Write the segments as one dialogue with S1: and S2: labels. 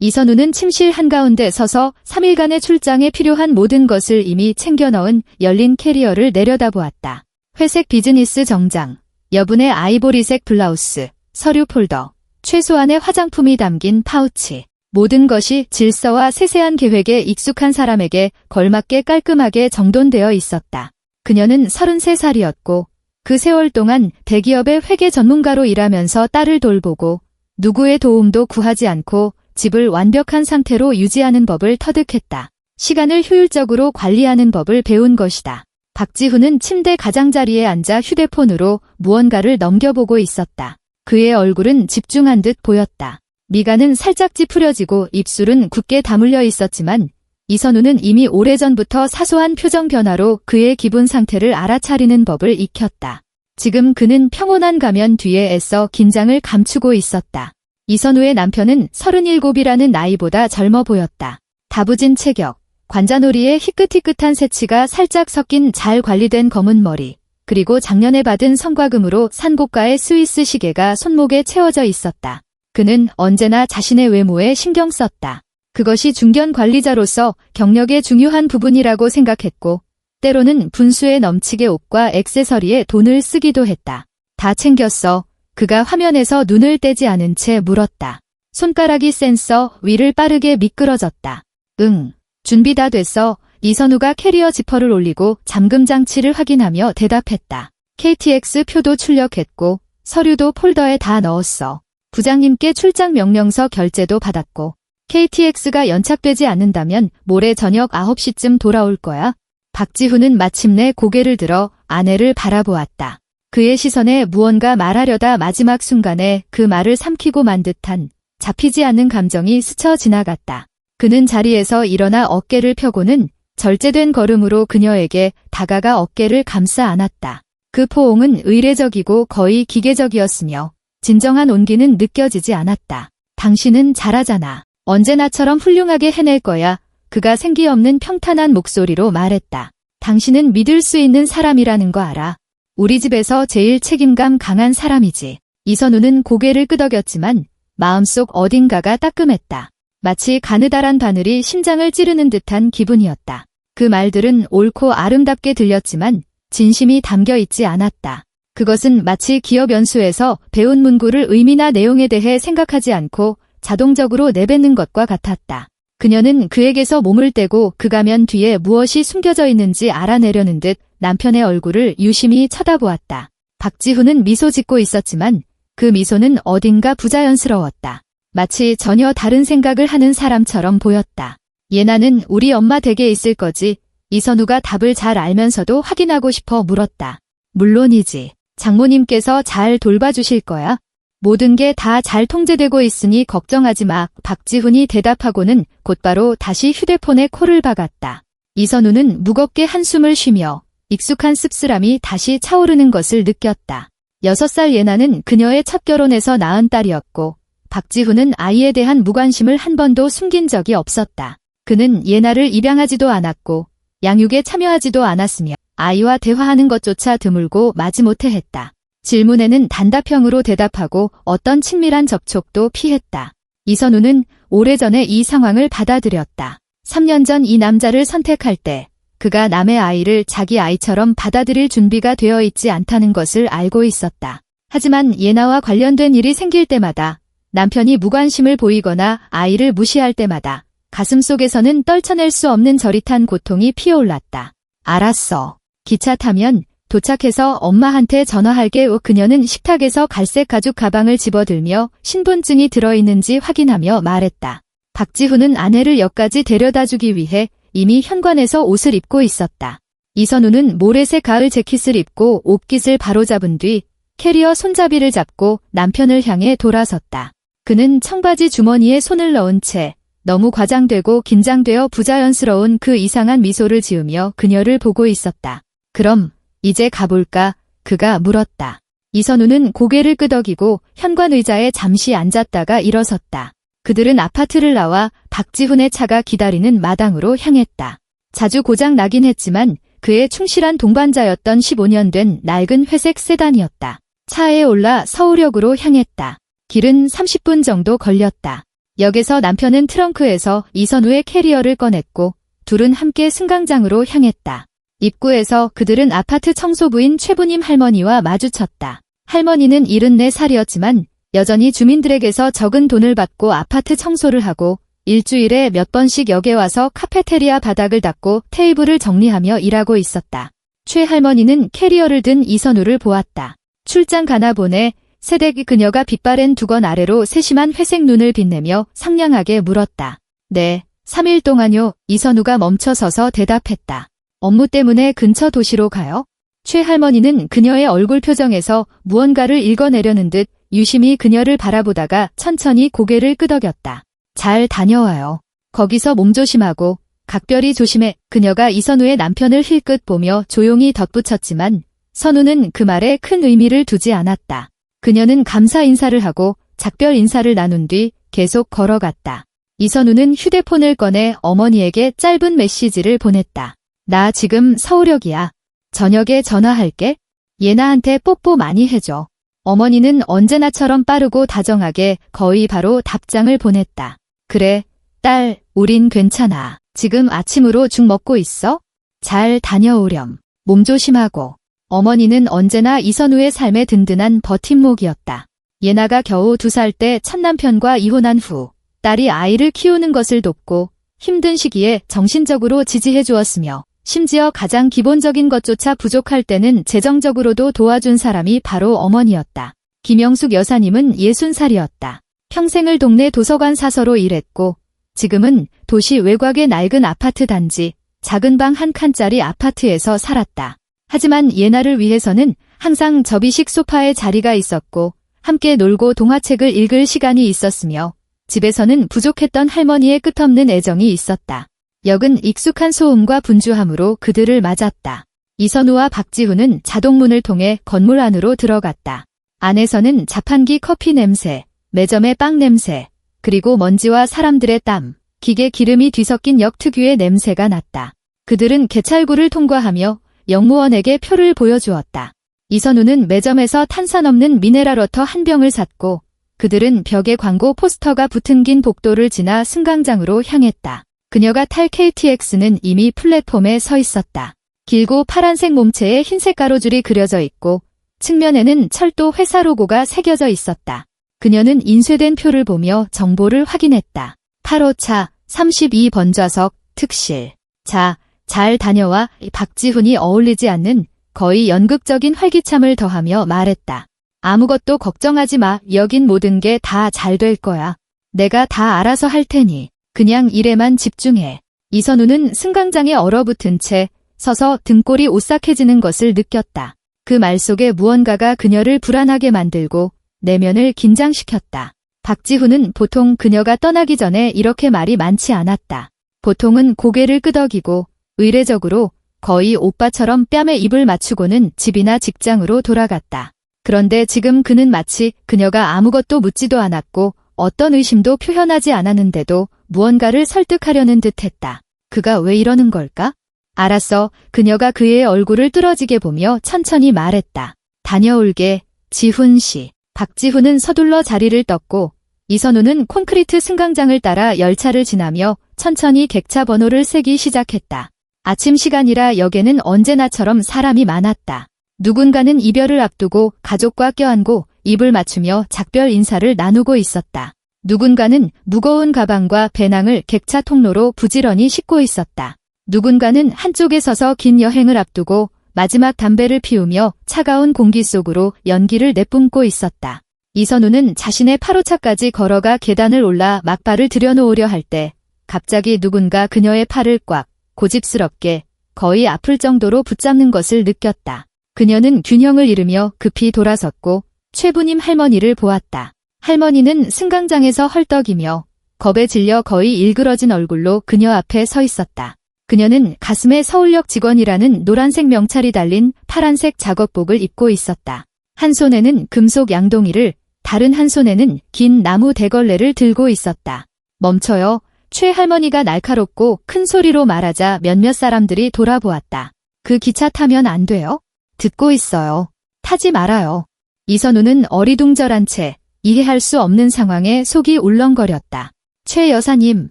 S1: 이선우는 침실 한가운데 서서 3일간의 출장에 필요한 모든 것을 이미 챙겨 넣은 열린 캐리어를 내려다보았다. 회색 비즈니스 정장, 여분의 아이보리색 블라우스, 서류 폴더, 최소한의 화장품이 담긴 파우치. 모든 것이 질서와 세세한 계획에 익숙한 사람에게 걸맞게 깔끔하게 정돈되어 있었다. 그녀는 33살이었고 그 세월 동안 대기업의 회계 전문가로 일하면서 딸을 돌보고 누구의 도움도 구하지 않고 집을 완벽한 상태로 유지하는 법을 터득했다. 시간을 효율적으로 관리하는 법을 배운 것이다. 박지훈은 침대 가장자리에 앉아 휴대폰으로 무언가를 넘겨보고 있었다. 그의 얼굴은 집중한 듯 보였다. 미간은 살짝 찌푸려지고 입술은 굳게 다물려 있었지만 이선우는 이미 오래전부터 사소한 표정 변화로 그의 기분 상태를 알아차리는 법을 익혔다. 지금 그는 평온한 가면 뒤에 애써 긴장을 감추고 있었다. 이선우의 남편은 37이라는 나이보다 젊어 보였다. 다부진 체격, 관자놀이에 희끗희끗한 새치가 살짝 섞인 잘 관리된 검은 머리, 그리고 작년에 받은 성과금으로 산 고가의 스위스 시계가 손목에 채워져 있었다. 그는 언제나 자신의 외모에 신경 썼다. 그것이 중견 관리자로서 경력의 중요한 부분이라고 생각했고 때로는 분수에 넘치게 옷과 액세서리에 돈을 쓰기도 했다. 다 챙겼어. 그가 화면에서 눈을 떼지 않은 채 물었다. 손가락이 센서 위를 빠르게 미끄러졌다. 응, 준비 다 됐어. 이선우가 캐리어 지퍼를 올리고 잠금 장치를 확인하며 대답했다. KTX 표도 출력했고 서류도 폴더에 다 넣었어. 부장님께 출장 명령서 결제도 받았고 KTX가 연착되지 않는다면 모레 저녁 9시쯤 돌아올 거야. 박지훈은 마침내 고개를 들어 아내를 바라보았다. 그의 시선에 무언가 말하려다 마지막 순간에 그 말을 삼키고 만 듯한 잡히지 않는 감정이 스쳐 지나갔다. 그는 자리에서 일어나 어깨를 펴고는 절제된 걸음으로 그녀에게 다가가 어깨를 감싸 안았다. 그 포옹은 의례적이고 거의 기계적이었으며 진정한 온기는 느껴지지 않았다. 당신은 잘하잖아. 언제나처럼 훌륭하게 해낼 거야. 그가 생기 없는 평탄한 목소리로 말했다. 당신은 믿을 수 있는 사람이라는 거 알아. 우리 집에서 제일 책임감 강한 사람이지. 이선우는 고개를 끄덕였지만 마음속 어딘가가 따끔했다. 마치 가느다란 바늘이 심장을 찌르는 듯한 기분이었다. 그 말들은 옳고 아름답게 들렸지만 진심이 담겨 있지 않았다. 그것은 마치 기업 연수에서 배운 문구를 의미나 내용에 대해 생각하지 않고 자동적으로 내뱉는 것과 같았다. 그녀는 그에게서 몸을 떼고 그 가면 뒤에 무엇이 숨겨져 있는지 알아내려는 듯 남편의 얼굴을 유심히 쳐다보았다. 박지훈은 미소 짓고 있었지만 그 미소는 어딘가 부자연스러웠다. 마치 전혀 다른 생각을 하는 사람처럼 보였다. 예나는 우리 엄마 댁에 있을 거지? 이선우가 답을 잘 알면서도 확인하고 싶어 물었다. 물론이지. 장모님께서 잘 돌봐주실 거야? 모든 게 다 잘 통제되고 있으니 걱정하지 마. 박지훈이 대답하고는 곧바로 다시 휴대폰에 코를 박았다. 이선우는 무겁게 한숨을 쉬며 익숙한 씁쓸함이 다시 차오르는 것을 느꼈다. 6살 예나는 그녀의 첫 결혼에서 낳은 딸이었고 박지훈은 아이에 대한 무관심을 한 번도 숨긴 적이 없었다. 그는 예나를 입양하지도 않았고 양육에 참여하지도 않았으며 아이와 대화하는 것조차 드물고 마지못해 했다. 질문에는 단답형으로 대답하고 어떤 친밀한 접촉도 피했다. 이선우는 오래전에 이 상황을 받아들였다. 3년 전 이 남자를 선택할 때 그가 남의 아이를 자기 아이처럼 받아들일 준비가 되어 있지 않다는 것을 알고 있었다. 하지만 예나와 관련된 일이 생길 때마다 남편이 무관심을 보이거나 아이를 무시할 때마다 가슴속에서는 떨쳐낼 수 없는 저릿한 고통이 피어올랐다. 알았어. 기차 타면 도착해서 엄마한테 전화할게. 그녀는 식탁에서 갈색 가죽 가방을 집어들며 신분증이 들어있는지 확인하며 말했다. 박지훈은 아내를 역까지 데려다주기 위해 이미 현관에서 옷을 입고 있었다. 이선우는 모래색 가을 재킷을 입고 옷깃을 바로잡은 뒤 캐리어 손잡이를 잡고 남편을 향해 돌아섰다. 그는 청바지 주머니에 손을 넣은 채 너무 과장되고 긴장되어 부자연스러운 그 이상한 미소를 지으며 그녀를 보고 있었다. 그럼 이제 가볼까? 그가 물었다. 이선우는 고개를 끄덕이고 현관 의자에 잠시 앉았다가 일어섰다. 그들은 아파트를 나와 박지훈의 차가 기다리는 마당으로 향했다. 자주 고장 나긴 했지만 그의 충실한 동반자였던 15년 된 낡은 회색 세단이었다. 차에 올라 서울역으로 향했다. 길은 30분 정도 걸렸다. 역에서 남편은 트렁크에서 이선우의 캐리어를 꺼냈고 둘은 함께 승강장으로 향했다. 입구에서 그들은 아파트 청소부인 최부님 할머니와 마주쳤다. 할머니는 74살이었지만 여전히 주민들에게서 적은 돈을 받고 아파트 청소를 하고 일주일에 몇 번씩 역에 와서 카페테리아 바닥을 닦고 테이블을 정리하며 일하고 있었다. 최 할머니는 캐리어를 든 이선우를 보았다. 출장 가나 보네. 새댁이 그녀가 빛바랜 두건 아래로 세심한 회색 눈을 빛내며 상냥하게 물었다. 네, 3일 동안요. 이선우가 멈춰서서 대답했다. 업무 때문에 근처 도시로 가요? 최 할머니는 그녀의 얼굴 표정에서 무언가를 읽어내려는 듯 유심히 그녀를 바라보다가 천천히 고개를 끄덕였다. 잘 다녀와요. 거기서 몸조심하고 각별히 조심해. 그녀가 이선우의 남편을 힐끗 보며 조용히 덧붙였지만 선우는 그 말에 큰 의미를 두지 않았다. 그녀는 감사 인사를 하고 작별 인사를 나눈 뒤 계속 걸어갔다. 이선우는 휴대폰을 꺼내 어머니에게 짧은 메시지를 보냈다. 나 지금 서울역이야. 저녁에 전화할게. 예나한테 뽀뽀 많이 해줘. 어머니는 언제나처럼 빠르고 다정하게 거의 바로 답장을 보냈다. 그래, 딸, 우린 괜찮아. 지금 아침으로 죽 먹고 있어? 잘 다녀오렴. 몸 조심하고. 어머니는 언제나 이선우의 삶의 든든한 버팀목이었다. 예나가 겨우 2살 때 첫 남편과 이혼한 후 딸이 아이를 키우는 것을 돕고 힘든 시기에 정신적으로 지지해 주었으며 심지어 가장 기본적인 것조차 부족할 때는 재정적으로도 도와준 사람이 바로 어머니였다. 김영숙 여사님은 60살이었다. 평생을 동네 도서관 사서로 일했고 지금은 도시 외곽의 낡은 아파트 단지, 작은 방 한 칸짜리 아파트에서 살았다. 하지만 예나를 위해서는 항상 접이식 소파에 자리가 있었고 함께 놀고 동화책을 읽을 시간이 있었으며 집에서는 부족했던 할머니의 끝없는 애정이 있었다. 역은 익숙한 소음과 분주함으로 그들을 맞았다. 이선우와 박지훈은 자동문을 통해 건물 안으로 들어갔다. 안에서는 자판기 커피 냄새, 매점의 빵 냄새, 그리고 먼지와 사람들의 땀, 기계 기름이 뒤섞인 역 특유의 냄새가 났다. 그들은 개찰구를 통과하며 영무원에게 표를 보여주었다. 이선우는 매점에서 탄산 없는 미네랄 워터 한 병을 샀고 그들은 벽에 광고 포스터가 붙은 긴 복도를 지나 승강장으로 향했다. 그녀가 탈 KTX는 이미 플랫폼에 서 있었다. 길고 파란색 몸체에 흰색 가로줄이 그려져 있고 측면에는 철도 회사 로고가 새겨져 있었다. 그녀는 인쇄된 표를 보며 정보를 확인했다. 8호차 32번 좌석 특실. 자, 잘 다녀와. 박지훈이 어울리지 않는 거의 연극적인 활기참을 더하며 말했다. 아무것도 걱정하지 마. 여긴 모든 게 다 잘 될 거야. 내가 다 알아서 할 테니 그냥 일에만 집중해. 이선우는 승강장에 얼어붙은 채 서서 등골이 오싹해지는 것을 느꼈다. 그 말 속에 무언가가 그녀를 불안하게 만들고 내면을 긴장시켰다. 박지훈은 보통 그녀가 떠나기 전에 이렇게 말이 많지 않았다. 보통은 고개를 끄덕이고 의례적으로 거의 오빠처럼 뺨에 입을 맞추고는 집이나 직장으로 돌아갔다. 그런데 지금 그는 마치 그녀가 아무것도 묻지도 않았고 어떤 의심도 표현하지 않았는데도 무언가를 설득하려는 듯했다. 그가 왜 이러는 걸까? 알았어. 그녀가 그의 얼굴을 뚫어지게 보며 천천히 말했다. 다녀올게, 지훈 씨. 박지훈은 서둘러 자리를 떴고 이선우는 콘크리트 승강장을 따라 열차를 지나며 천천히 객차 번호를 세기 시작했다. 아침 시간이라 역에는 언제나처럼 사람이 많았다. 누군가는 이별을 앞두고 가족과 껴안고 입을 맞추며 작별 인사를 나누고 있었다. 누군가는 무거운 가방과 배낭을 객차 통로로 부지런히 싣고 있었다. 누군가는 한쪽에 서서 긴 여행을 앞두고 마지막 담배를 피우며 차가운 공기 속으로 연기를 내뿜고 있었다. 이선우는 자신의 8호차까지 걸어가 계단을 올라 막발을 들여놓으려 할 때 갑자기 누군가 그녀의 팔을 꽉 고집스럽게 거의 아플 정도로 붙잡는 것을 느꼈다. 그녀는 균형을 잃으며 급히 돌아섰고 최부님 할머니를 보았다. 할머니는 승강장에서 헐떡이며 겁에 질려 거의 일그러진 얼굴로 그녀 앞에 서 있었다. 그녀는 가슴에 서울역 직원이라는 노란색 명찰이 달린 파란색 작업복을 입고 있었다. 한 손에는 금속 양동이를, 다른 한 손에는 긴 나무 대걸레를 들고 있었다. 멈춰요. 최 할머니가 날카롭고 큰 소리로 말하자 몇몇 사람들이 돌아보았다. 그 기차 타면 안 돼요? 듣고 있어요. 타지 말아요. 이선우는 어리둥절한 채 이해할 수 없는 상황에 속이 울렁거렸다. 최 여사님,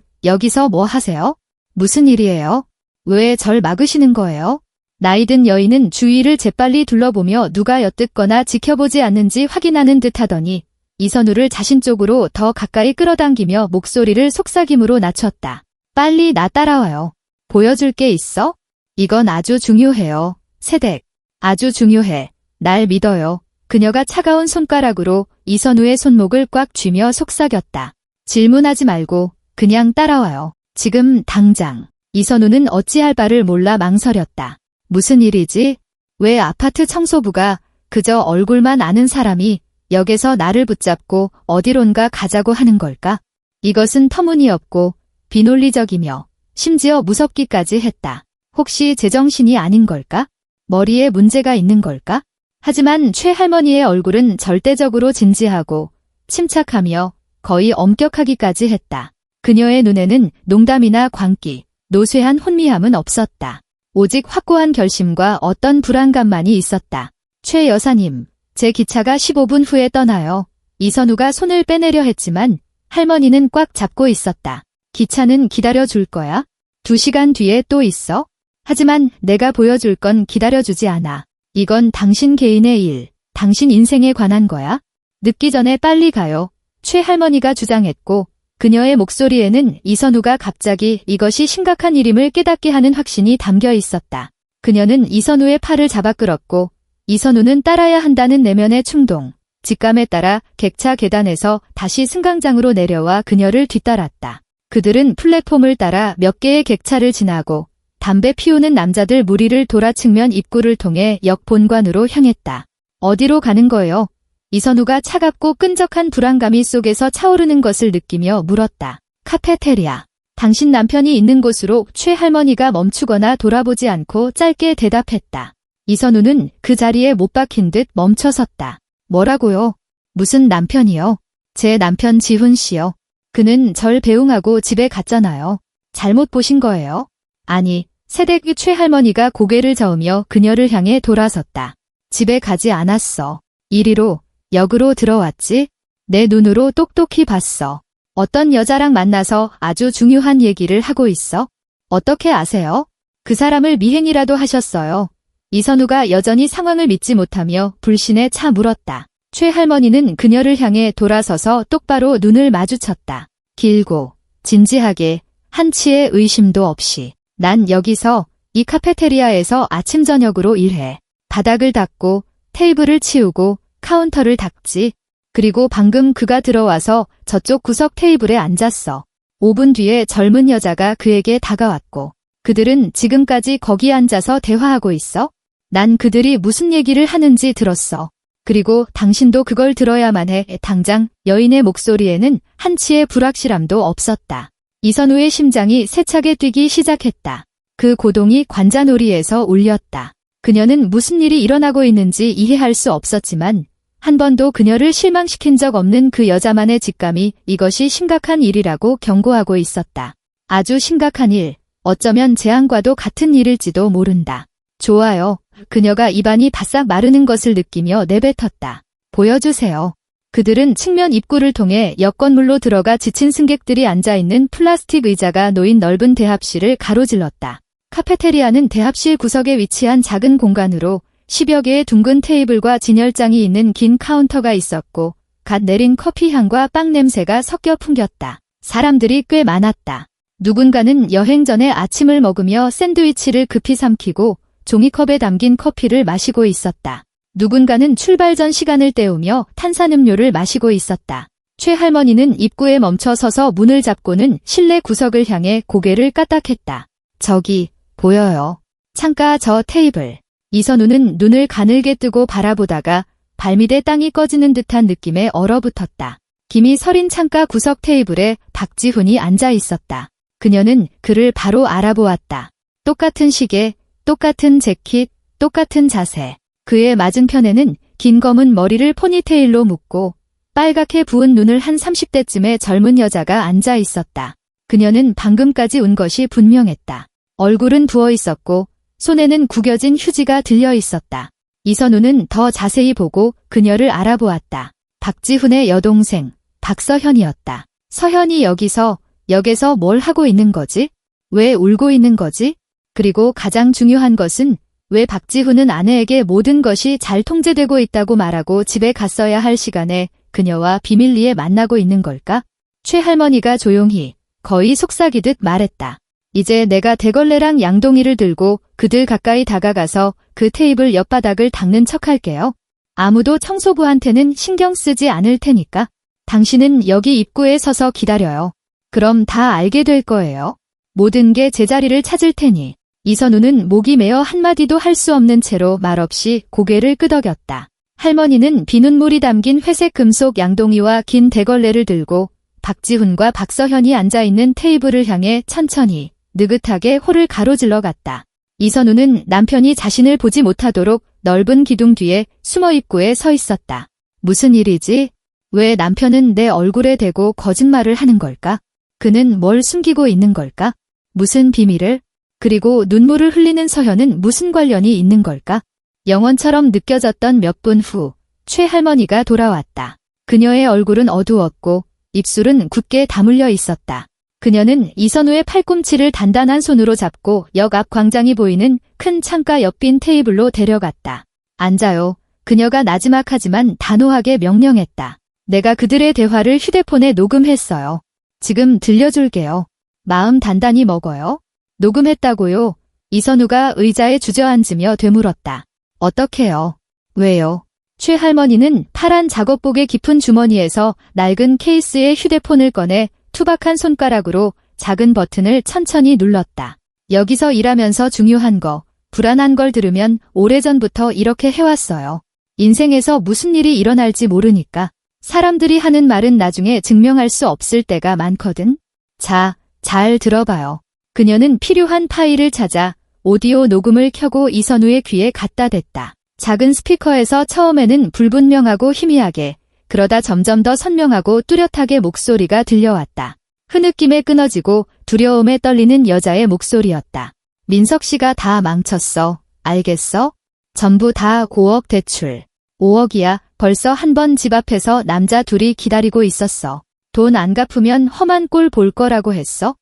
S1: 여기서 뭐 하세요? 무슨 일이에요? 왜 절 막으시는 거예요? 나이든 여인은 주위를 재빨리 둘러보며 누가 엿듣거나 지켜보지 않는지 확인하는 듯 하더니 이선우를 자신 쪽으로 더 가까이 끌어당기며 목소리를 속삭임으로 낮췄다. 빨리 나 따라와요. 보여줄 게 있어? 이건 아주 중요해요. 세댁. 아주 중요해. 날 믿어요. 그녀가 차가운 손가락으로 이선우의 손목을 꽉 쥐며 속삭였다. 질문하지 말고 그냥 따라와요. 지금 당장. 이선우는 어찌할 바를 몰라 망설였다. 무슨 일이지? 왜 아파트 청소부가 그저 얼굴만 아는 사람이 역에서 나를 붙잡고 어디론가 가자고 하는 걸까? 이것은 터무니없고 비논리적이며 심지어 무섭기까지 했다. 혹시 제정신이 아닌 걸까? 머리에 문제가 있는 걸까? 하지만 최 할머니의 얼굴은 절대적으로 진지하고 침착하며 거의 엄격하기까지 했다. 그녀의 눈에는 농담이나 광기, 노쇠한 혼미함은 없었다. 오직 확고한 결심과 어떤 불안감만이 있었다. 최 여사님, 제 기차가 15분 후에 떠나요. 이선우가 손을 빼내려 했지만 할머니는 꽉 잡고 있었다. 기차는 기다려줄 거야? 2시간 뒤에 또 있어? 하지만 내가 보여줄 건 기다려주지 않아. 이건 당신 개인의 일, 당신 인생에 관한 거야. 늦기 전에 빨리 가요. 최 할머니가 주장했고 그녀의 목소리에는 이선우가 갑자기 이것이 심각한 일임을 깨닫게 하는 확신이 담겨 있었다. 그녀는 이선우의 팔을 잡아 끌었고 이선우는 따라야 한다는 내면의 충동, 직감에 따라 객차 계단에서 다시 승강장으로 내려와 그녀를 뒤따랐다. 그들은 플랫폼을 따라 몇 개의 객차를 지나고 담배 피우는 남자들 무리를 돌아 측면 입구를 통해 역 본관으로 향했다. 어디로 가는 거예요? 이선우가 차갑고 끈적한 불안감이 속에서 차오르는 것을 느끼며 물었다. 카페테리아. 당신 남편이 있는 곳으로 최 할머니가 멈추거나 돌아보지 않고 짧게 대답했다. 이선우는 그 자리에 못 박힌 듯 멈춰섰다. 뭐라고요? 무슨 남편이요? 제 남편 지훈 씨요. 그는 절 배웅하고 집에 갔잖아요. 잘못 보신 거예요? 아니, 세댁의 최 할머니가 고개를 저으며 그녀를 향해 돌아섰다. 집에 가지 않았어. 이리로, 역으로 들어왔지? 내 눈으로 똑똑히 봤어. 어떤 여자랑 만나서 아주 중요한 얘기를 하고 있어? 어떻게 아세요? 그 사람을 미행이라도 하셨어요. 이선우가 여전히 상황을 믿지 못하며 불신에 차 물었다. 최 할머니는 그녀를 향해 돌아서서 똑바로 눈을 마주쳤다. 길고 진지하게 한치의 의심도 없이. 난 여기서 이 카페테리아에서 아침 저녁으로 일해. 바닥을 닦고 테이블을 치우고 카운터를 닦지. 그리고 방금 그가 들어와서 저쪽 구석 테이블에 앉았어. 5분 뒤에 젊은 여자가 그에게 다가왔고 그들은 지금까지 거기 앉아서 대화하고 있어. 난 그들이 무슨 얘기를 하는지 들었어. 그리고 당신도 그걸 들어야만 해. 당장 여인의 목소리에는 한치의 불확실함도 없었다. 이선우의 심장이 세차게 뛰기 시작했다. 그 고동이 관자놀이에서 울렸다. 그녀는 무슨 일이 일어나고 있는지 이해할 수 없었지만 한 번도 그녀를 실망시킨 적 없는 그 여자만의 직감이 이것이 심각한 일이라고 경고하고 있었다. 아주 심각한 일, 어쩌면 재앙과도 같은 일일지도 모른다. 좋아요. 그녀가 입안이 바싹 마르는 것을 느끼며 내뱉었다. 보여주세요. 그들은 측면 입구를 통해 역 건물로 들어가 지친 승객들이 앉아있는 플라스틱 의자가 놓인 넓은 대합실을 가로질렀다. 카페테리아는 대합실 구석에 위치한 작은 공간으로 10여 개의 둥근 테이블과 진열장이 있는 긴 카운터가 있었고 갓 내린 커피 향과 빵 냄새가 섞여 풍겼다. 사람들이 꽤 많았다. 누군가는 여행 전에 아침을 먹으며 샌드위치를 급히 삼키고 종이컵에 담긴 커피를 마시고 있었다. 누군가는 출발 전 시간을 때우며 탄산음료를 마시고 있었다. 최 할머니는 입구에 멈춰 서서 문을 잡고는 실내 구석을 향해 고개를 까딱했다. 저기, 보여요. 창가 저 테이블. 이선우는 눈을 가늘게 뜨고 바라보다가 발밑에 땅이 꺼지는 듯한 느낌에 얼어붙었다. 김이 서린 창가 구석 테이블에 박지훈이 앉아 있었다. 그녀는 그를 바로 알아보았다. 똑같은 시계, 똑같은 재킷, 똑같은 자세. 그의 맞은편에는 긴 검은 머리를 포니테일로 묶고 빨갛게 부은 눈을 한 30대쯤의 젊은 여자가 앉아 있었다. 그녀는 방금까지 운 것이 분명했다. 얼굴은 부어 있었고 손에는 구겨진 휴지가 들려 있었다. 이선우는 더 자세히 보고 그녀를 알아보았다. 박지훈의 여동생, 박서현이었다. 서현이 여기서 역에서 뭘 하고 있는 거지? 왜 울고 있는 거지? 그리고 가장 중요한 것은 왜 박지훈은 아내에게 모든 것이 잘 통제되고 있다고 말하고 집에 갔어야 할 시간에 그녀와 비밀리에 만나고 있는 걸까? 최할머니가 조용히 거의 속삭이듯 말했다. 이제 내가 대걸레랑 양동이를 들고 그들 가까이 다가가서 그 테이블 옆바닥을 닦는 척할게요. 아무도 청소부한테는 신경 쓰지 않을 테니까. 당신은 여기 입구에 서서 기다려요. 그럼 다 알게 될 거예요. 모든 게 제자리를 찾을 테니. 이선우는 목이 메어 한마디도 할 수 없는 채로 말없이 고개를 끄덕였다. 할머니는 비눗물이 담긴 회색 금속 양동이와 긴 대걸레를 들고 박지훈과 박서현이 앉아있는 테이블을 향해 천천히 느긋하게 홀을 가로질러 갔다. 이선우는 남편이 자신을 보지 못하도록 넓은 기둥 뒤에 숨어 입구에 서 있었다. 무슨 일이지? 왜 남편은 내 얼굴에 대고 거짓말을 하는 걸까? 그는 뭘 숨기고 있는 걸까? 무슨 비밀을? 그리고 눈물을 흘리는 서현은 무슨 관련이 있는 걸까? 영원처럼 느껴졌던 몇 분 후 최할머니가 돌아왔다. 그녀의 얼굴은 어두웠고 입술은 굳게 다물려 있었다. 그녀는 이선우의 팔꿈치를 단단한 손으로 잡고 역 앞 광장이 보이는 큰 창가 옆 빈 테이블로 데려갔다. 앉아요. 그녀가 나지막하지만 단호하게 명령했다. 내가 그들의 대화를 휴대폰에 녹음했어요. 지금 들려줄게요. 마음 단단히 먹어요. 녹음했다고요? 이선우가 의자에 주저앉으며 되물었다. 어떻게요? 왜요? 최할머니는 파란 작업복의 깊은 주머니에서 낡은 케이스의 휴대폰을 꺼내 투박한 손가락으로 작은 버튼을 천천히 눌렀다. 여기서 일하면서 중요한 거, 불안한 걸 들으면 오래전부터 이렇게 해왔어요. 인생에서 무슨 일이 일어날지 모르니까. 사람들이 하는 말은 나중에 증명할 수 없을 때가 많거든. 자, 잘 들어봐요. 그녀는 필요한 파일을 찾아 오디오 녹음을 켜고 이선우의 귀에 갖다 댔다. 작은 스피커에서 처음에는 불분명하고 희미하게, 그러다 점점 더 선명하고 뚜렷하게 목소리가 들려왔다. 흐느낌에 끊어지고 두려움에 떨리는 여자의 목소리였다. 민석 씨가 다 망쳤어. 알겠어? 전부 다 5억 대출. 5억이야. 벌써 한 번 집 앞에서 남자 둘이 기다리고 있었어. 돈 안 갚으면 험한 꼴 볼 거라고 했어?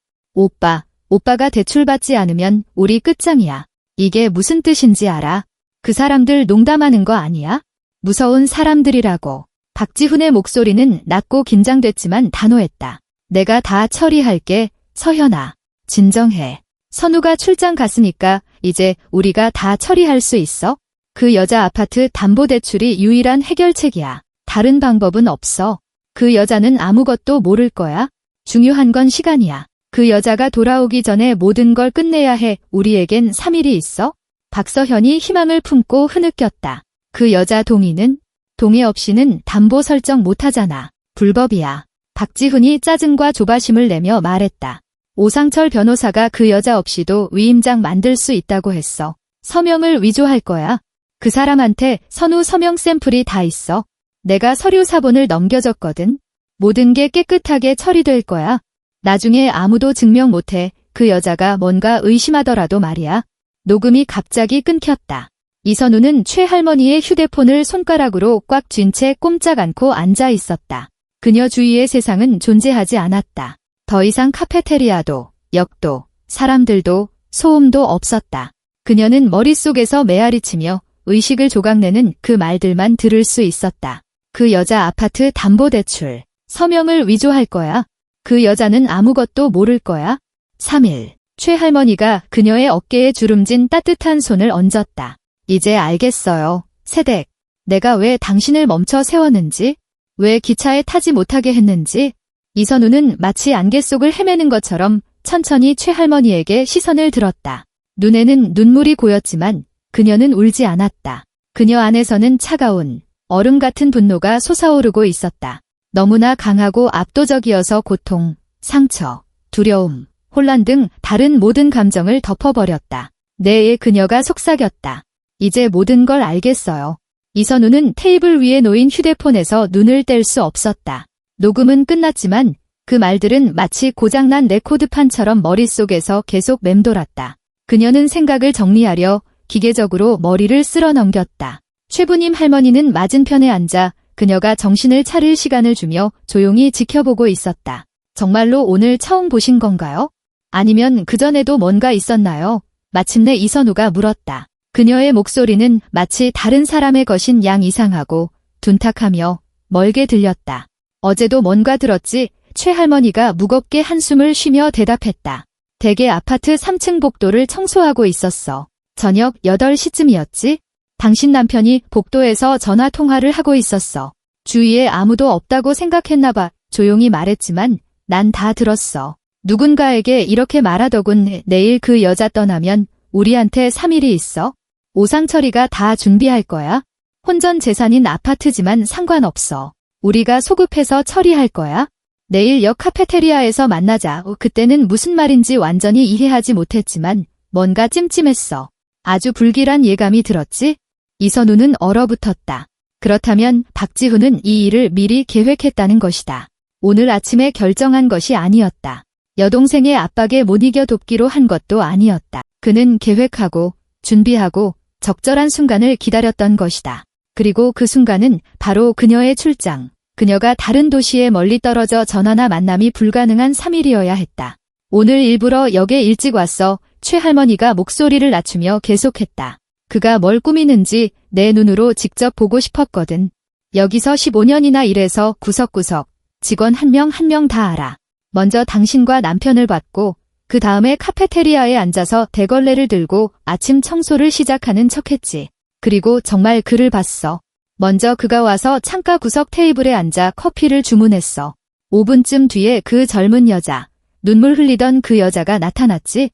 S1: 오빠가 대출받지 않으면 우리 끝장이야. 이게 무슨 뜻인지 알아? 그 사람들 농담하는 거 아니야? 무서운 사람들이라고. 박지훈의 목소리는 낮고 긴장됐지만 단호했다. 내가 다 처리할게. 서현아, 진정해. 선우가 출장 갔으니까 이제 우리가 다 처리할 수 있어? 그 여자 아파트 담보대출이 유일한 해결책이야. 다른 방법은 없어. 그 여자는 아무것도 모를 거야. 중요한 건 시간이야. 그 여자가 돌아오기 전에 모든 걸 끝내야 해. 우리에겐 3일이 있어? 박서현이 희망을 품고 흐느꼈다. 그 여자 동의는? 동의 없이는 담보 설정 못하잖아. 불법이야. 박지훈이 짜증과 조바심을 내며 말했다. 오상철 변호사가 그 여자 없이도 위임장 만들 수 있다고 했어. 서명을 위조할 거야. 그 사람한테 선우 서명 샘플이 다 있어. 내가 서류 사본을 넘겨줬거든. 모든 게 깨끗하게 처리될 거야. 나중에 아무도 증명 못해. 그 여자가 뭔가 의심하더라도 말이야. 녹음이 갑자기 끊겼다. 이선우는 최할머니의 휴대폰을 손가락으로 꽉 쥔 채 꼼짝 않고 앉아 있었다. 그녀 주위의 세상은 존재하지 않았다. 더 이상 카페테리아도, 역도, 사람들도, 소음도 없었다. 그녀는 머릿속에서 메아리치며 의식을 조각내는 그 말들만 들을 수 있었다. 그 여자 아파트 담보대출, 서명을 위조할 거야. 그 여자는 아무것도 모를 거야. 3일, 최할머니가 그녀의 어깨에 주름진 따뜻한 손을 얹었다. 이제 알겠어요. 세댁, 내가 왜 당신을 멈춰 세웠는지, 왜 기차에 타지 못하게 했는지. 이선우는 마치 안개 속을 헤매는 것처럼 천천히 최할머니에게 시선을 들었다. 눈에는 눈물이 고였지만 그녀는 울지 않았다. 그녀 안에서는 차가운 얼음 같은 분노가 솟아오르고 있었다. 너무나 강하고 압도적이어서 고통, 상처, 두려움, 혼란 등 다른 모든 감정을 덮어버렸다. 뇌에 그녀가 속삭였다. 이제 모든 걸 알겠어요. 이선우는 테이블 위에 놓인 휴대폰에서 눈을 뗄 수 없었다. 녹음은 끝났지만 그 말들은 마치 고장난 레코드판처럼 머릿속에서 계속 맴돌았다. 그녀는 생각을 정리하려 기계적으로 머리를 쓸어 넘겼다. 최부님 할머니는 맞은편에 앉아 그녀가 정신을 차릴 시간을 주며 조용히 지켜보고 있었다. 정말로 오늘 처음 보신 건가요? 아니면 그전에도 뭔가 있었나요? 마침내 이선우가 물었다. 그녀의 목소리는 마치 다른 사람의 것인 양 이상하고 둔탁하며 멀게 들렸다. 어제도 뭔가 들었지? 최할머니가 무겁게 한숨을 쉬며 대답했다. 댁의 아파트 3층 복도를 청소하고 있었어. 저녁 8시쯤이었지? 당신 남편이 복도에서 전화 통화를 하고 있었어. 주위에 아무도 없다고 생각했나 봐. 조용히 말했지만 난 다 들었어. 누군가에게 이렇게 말하더군. 내일 그 여자 떠나면 우리한테 3일이 있어. 오상처리가 다 준비할 거야. 혼전 재산인 아파트지만 상관없어. 우리가 소급해서 처리할 거야. 내일 역 카페테리아에서 만나자. 그때는 무슨 말인지 완전히 이해하지 못했지만 뭔가 찜찜했어. 아주 불길한 예감이 들었지? 이선우는 얼어붙었다. 그렇다면 박지훈은 이 일을 미리 계획했다는 것이다. 오늘 아침에 결정한 것이 아니었다. 여동생의 압박에 못 이겨 돕기로 한 것도 아니었다. 그는 계획하고 준비하고 적절한 순간을 기다렸던 것이다. 그리고 그 순간은 바로 그녀의 출장. 그녀가 다른 도시에 멀리 떨어져 전화나 만남이 불가능한 3일이어야 했다. 오늘 일부러 역에 일찍 왔어. 최할머니가 목소리를 낮추며 계속했다. 그가 뭘 꾸미는지 내 눈으로 직접 보고 싶었거든. 여기서 15년이나 일해서 구석구석 직원 한 명 한 명 다 알아. 먼저 당신과 남편을 봤고 그 다음에 카페테리아에 앉아서 대걸레를 들고 아침 청소를 시작하는 척했지. 그리고 정말 그를 봤어. 먼저 그가 와서 창가 구석 테이블에 앉아 커피를 주문했어. 5분쯤 뒤에 그 젊은 여자, 눈물 흘리던 그 여자가 나타났지.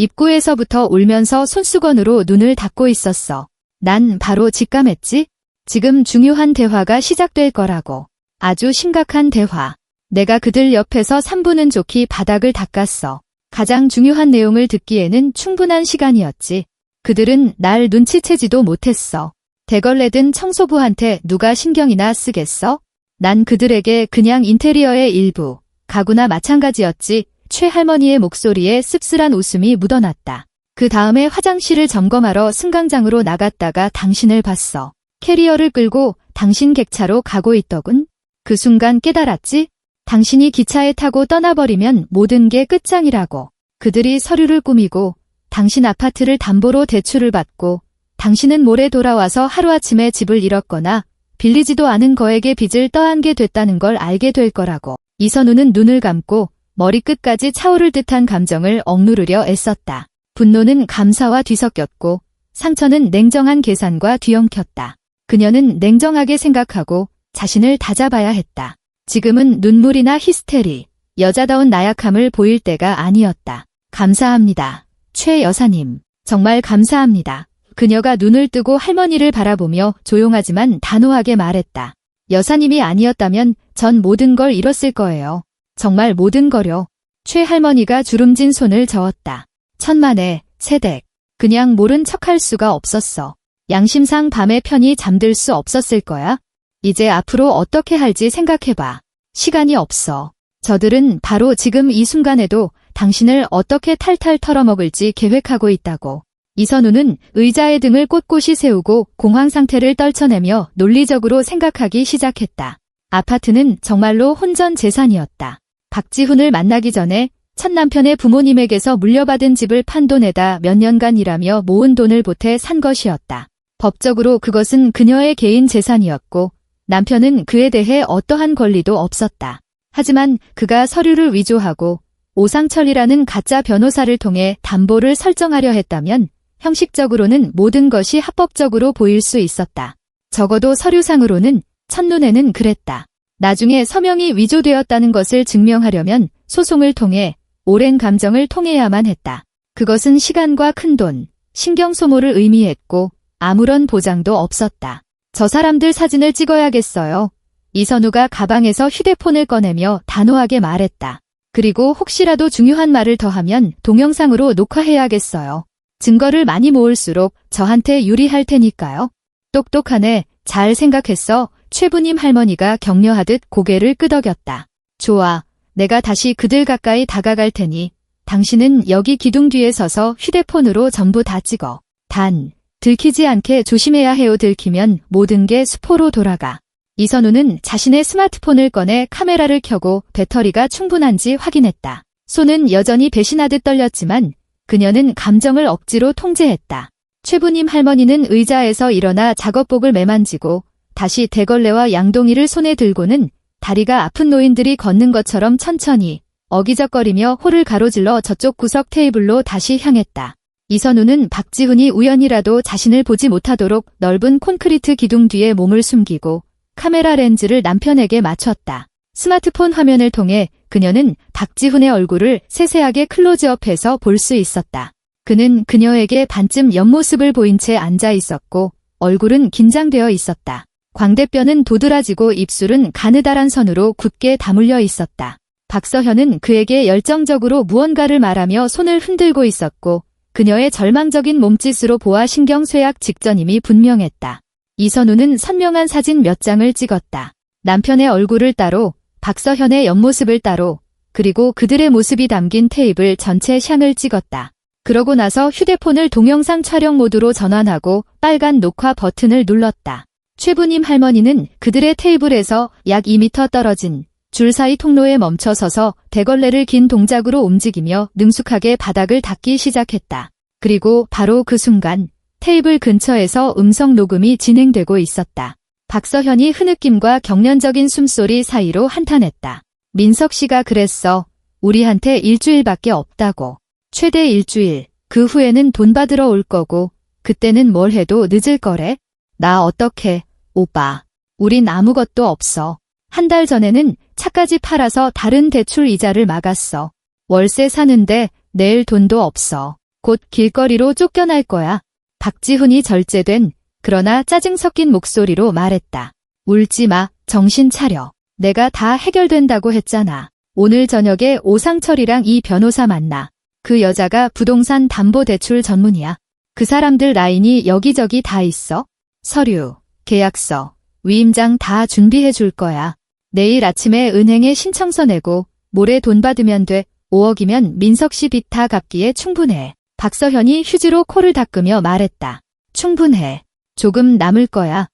S1: 입구에서부터 울면서 손수건으로 눈을 닦고 있었어. 난 바로 직감했지. 지금 중요한 대화가 시작될 거라고. 아주 심각한 대화. 내가 그들 옆에서 3분은 좋게 바닥을 닦았어. 가장 중요한 내용을 듣기에는 충분한 시간이었지. 그들은 날 눈치채지도 못했어. 대걸레든 청소부한테 누가 신경이나 쓰겠어? 난 그들에게 그냥 인테리어의 일부, 가구나 마찬가지였지. 최할머니의 목소리에 씁쓸한 웃음이 묻어났다. 그 다음에 화장실을 점검하러 승강장으로 나갔다가 당신을 봤어. 캐리어를 끌고 당신 객차로 가고 있더군. 그 순간 깨달았지? 당신이 기차에 타고 떠나버리면 모든 게 끝장이라고. 그들이 서류를 꾸미고 당신 아파트를 담보로 대출을 받고 당신은 모레 돌아와서 하루아침에 집을 잃었거나 빌리지도 않은 거액의 빚을 떠안게 됐다는 걸 알게 될 거라고. 이선우는 눈을 감고 머리끝까지 차오를 듯한 감정을 억누르려 애썼다. 분노는 감사와 뒤섞였고 상처는 냉정한 계산과 뒤엉켰다. 그녀는 냉정하게 생각하고 자신을 다잡아야 했다. 지금은 눈물이나 히스테리, 여자다운 나약함을 보일 때가 아니었다. 감사합니다. 최 여사님. 정말 감사합니다. 그녀가 눈을 뜨고 할머니를 바라보며 조용하지만 단호하게 말했다. 여사님이 아니었다면 전 모든 걸 잃었을 거예요. 정말 모든 거려. 최 할머니가 주름진 손을 저었다. 천만에, 세댁. 그냥 모른 척할 수가 없었어. 양심상 밤에 편히 잠들 수 없었을 거야. 이제 앞으로 어떻게 할지 생각해봐. 시간이 없어. 저들은 바로 지금 이 순간에도 당신을 어떻게 탈탈 털어먹을지 계획하고 있다고. 이선우는 의자에 등을 꼿꼿이 세우고 공황 상태를 떨쳐내며 논리적으로 생각하기 시작했다. 아파트는 정말로 혼전 재산이었다. 박지훈을 만나기 전에 첫 남편의 부모님에게서 물려받은 집을 판돈에다 몇 년간 일하며 모은 돈을 보태 산 것이었다. 법적으로 그것은 그녀의 개인 재산이었고 남편은 그에 대해 어떠한 권리도 없었다. 하지만 그가 서류를 위조하고 오상철이라는 가짜 변호사를 통해 담보를 설정하려 했다면 형식적으로는 모든 것이 합법적으로 보일 수 있었다. 적어도 서류상으로는 첫눈에는 그랬다. 나중에 서명이 위조되었다는 것을 증명하려면 소송을 통해 오랜 감정을 통해야만 했다. 그것은 시간과 큰돈, 신경 소모를 의미했고 아무런 보장도 없었다. 저 사람들 사진을 찍어야겠어요. 이선우가 가방에서 휴대폰을 꺼내며 단호하게 말했다. 그리고 혹시라도 중요한 말을 더하면 동영상으로 녹화해야겠어요. 증거를 많이 모을수록 저한테 유리할 테니까요. 똑똑하네. 잘 생각했어. 최부님 할머니가 격려하듯 고개를 끄덕였다. 좋아. 내가 다시 그들 가까이 다가갈 테니 당신은 여기 기둥 뒤에 서서 휴대폰으로 전부 다 찍어. 단, 들키지 않게 조심해야 해요. 들키면 모든 게 수포로 돌아가. 이선우는 자신의 스마트폰을 꺼내 카메라를 켜고 배터리가 충분한지 확인했다. 손은 여전히 배신하듯 떨렸지만 그녀는 감정을 억지로 통제했다. 최부님 할머니는 의자에서 일어나 작업복을 매만지고 다시 대걸레와 양동이를 손에 들고는 다리가 아픈 노인들이 걷는 것처럼 천천히 어기적거리며 홀을 가로질러 저쪽 구석 테이블로 다시 향했다. 이선우는 박지훈이 우연이라도 자신을 보지 못하도록 넓은 콘크리트 기둥 뒤에 몸을 숨기고 카메라 렌즈를 남편에게 맞췄다. 스마트폰 화면을 통해 그녀는 박지훈의 얼굴을 세세하게 클로즈업해서 볼 수 있었다. 그는 그녀에게 반쯤 옆모습을 보인 채 앉아 있었고 얼굴은 긴장되어 있었다. 광대뼈는 도드라지고 입술은 가느다란 선으로 굳게 다물려 있었다. 박서현은 그에게 열정적으로 무언가를 말하며 손을 흔들고 있었고 그녀의 절망적인 몸짓으로 보아 신경 쇠약 직전임이 분명했다. 이선우는 선명한 사진 몇 장을 찍었다. 남편의 얼굴을 따로, 박서현의 옆모습을 따로, 그리고 그들의 모습이 담긴 테이블 전체 샹을 찍었다. 그러고 나서 휴대폰을 동영상 촬영 모드로 전환하고 빨간 녹화 버튼을 눌렀다. 최부님 할머니는 그들의 테이블에서 약 2m 떨어진 줄 사이 통로에 멈춰 서서 대걸레를 긴 동작으로 움직이며 능숙하게 바닥을 닦기 시작했다. 그리고 바로 그 순간 테이블 근처에서 음성 녹음이 진행되고 있었다. 박서현이 흐느낌과 격련적인 숨소리 사이로 한탄했다. 민석 씨가 그랬어. 우리한테 일주일밖에 없다고. 최대 일주일. 그 후에는 돈 받으러 올 거고 그때는 뭘 해도 늦을 거래. 나 어떡해. 오빠. 우린 아무것도 없어. 한 달 전에는 차까지 팔아서 다른 대출 이자를 막았어. 월세 사는데 내일 돈도 없어. 곧 길거리로 쫓겨날 거야. 박지훈이 절제된 그러나 짜증 섞인 목소리로 말했다. 울지 마. 정신 차려. 내가 다 해결된다고 했잖아. 오늘 저녁에 오상철이랑 이 변호사 만나. 그 여자가 부동산 담보대출 전문이야. 그 사람들 라인이 여기저기 다 있어. 서류, 계약서, 위임장 다 준비해 줄 거야. 내일 아침에 은행에 신청서 내고 모레 돈 받으면 돼. 5억이면 민석 씨 빚 다 갚기에 충분해. 박서현이 휴지로 코를 닦으며 말했다. 충분해. 조금 남을 거야.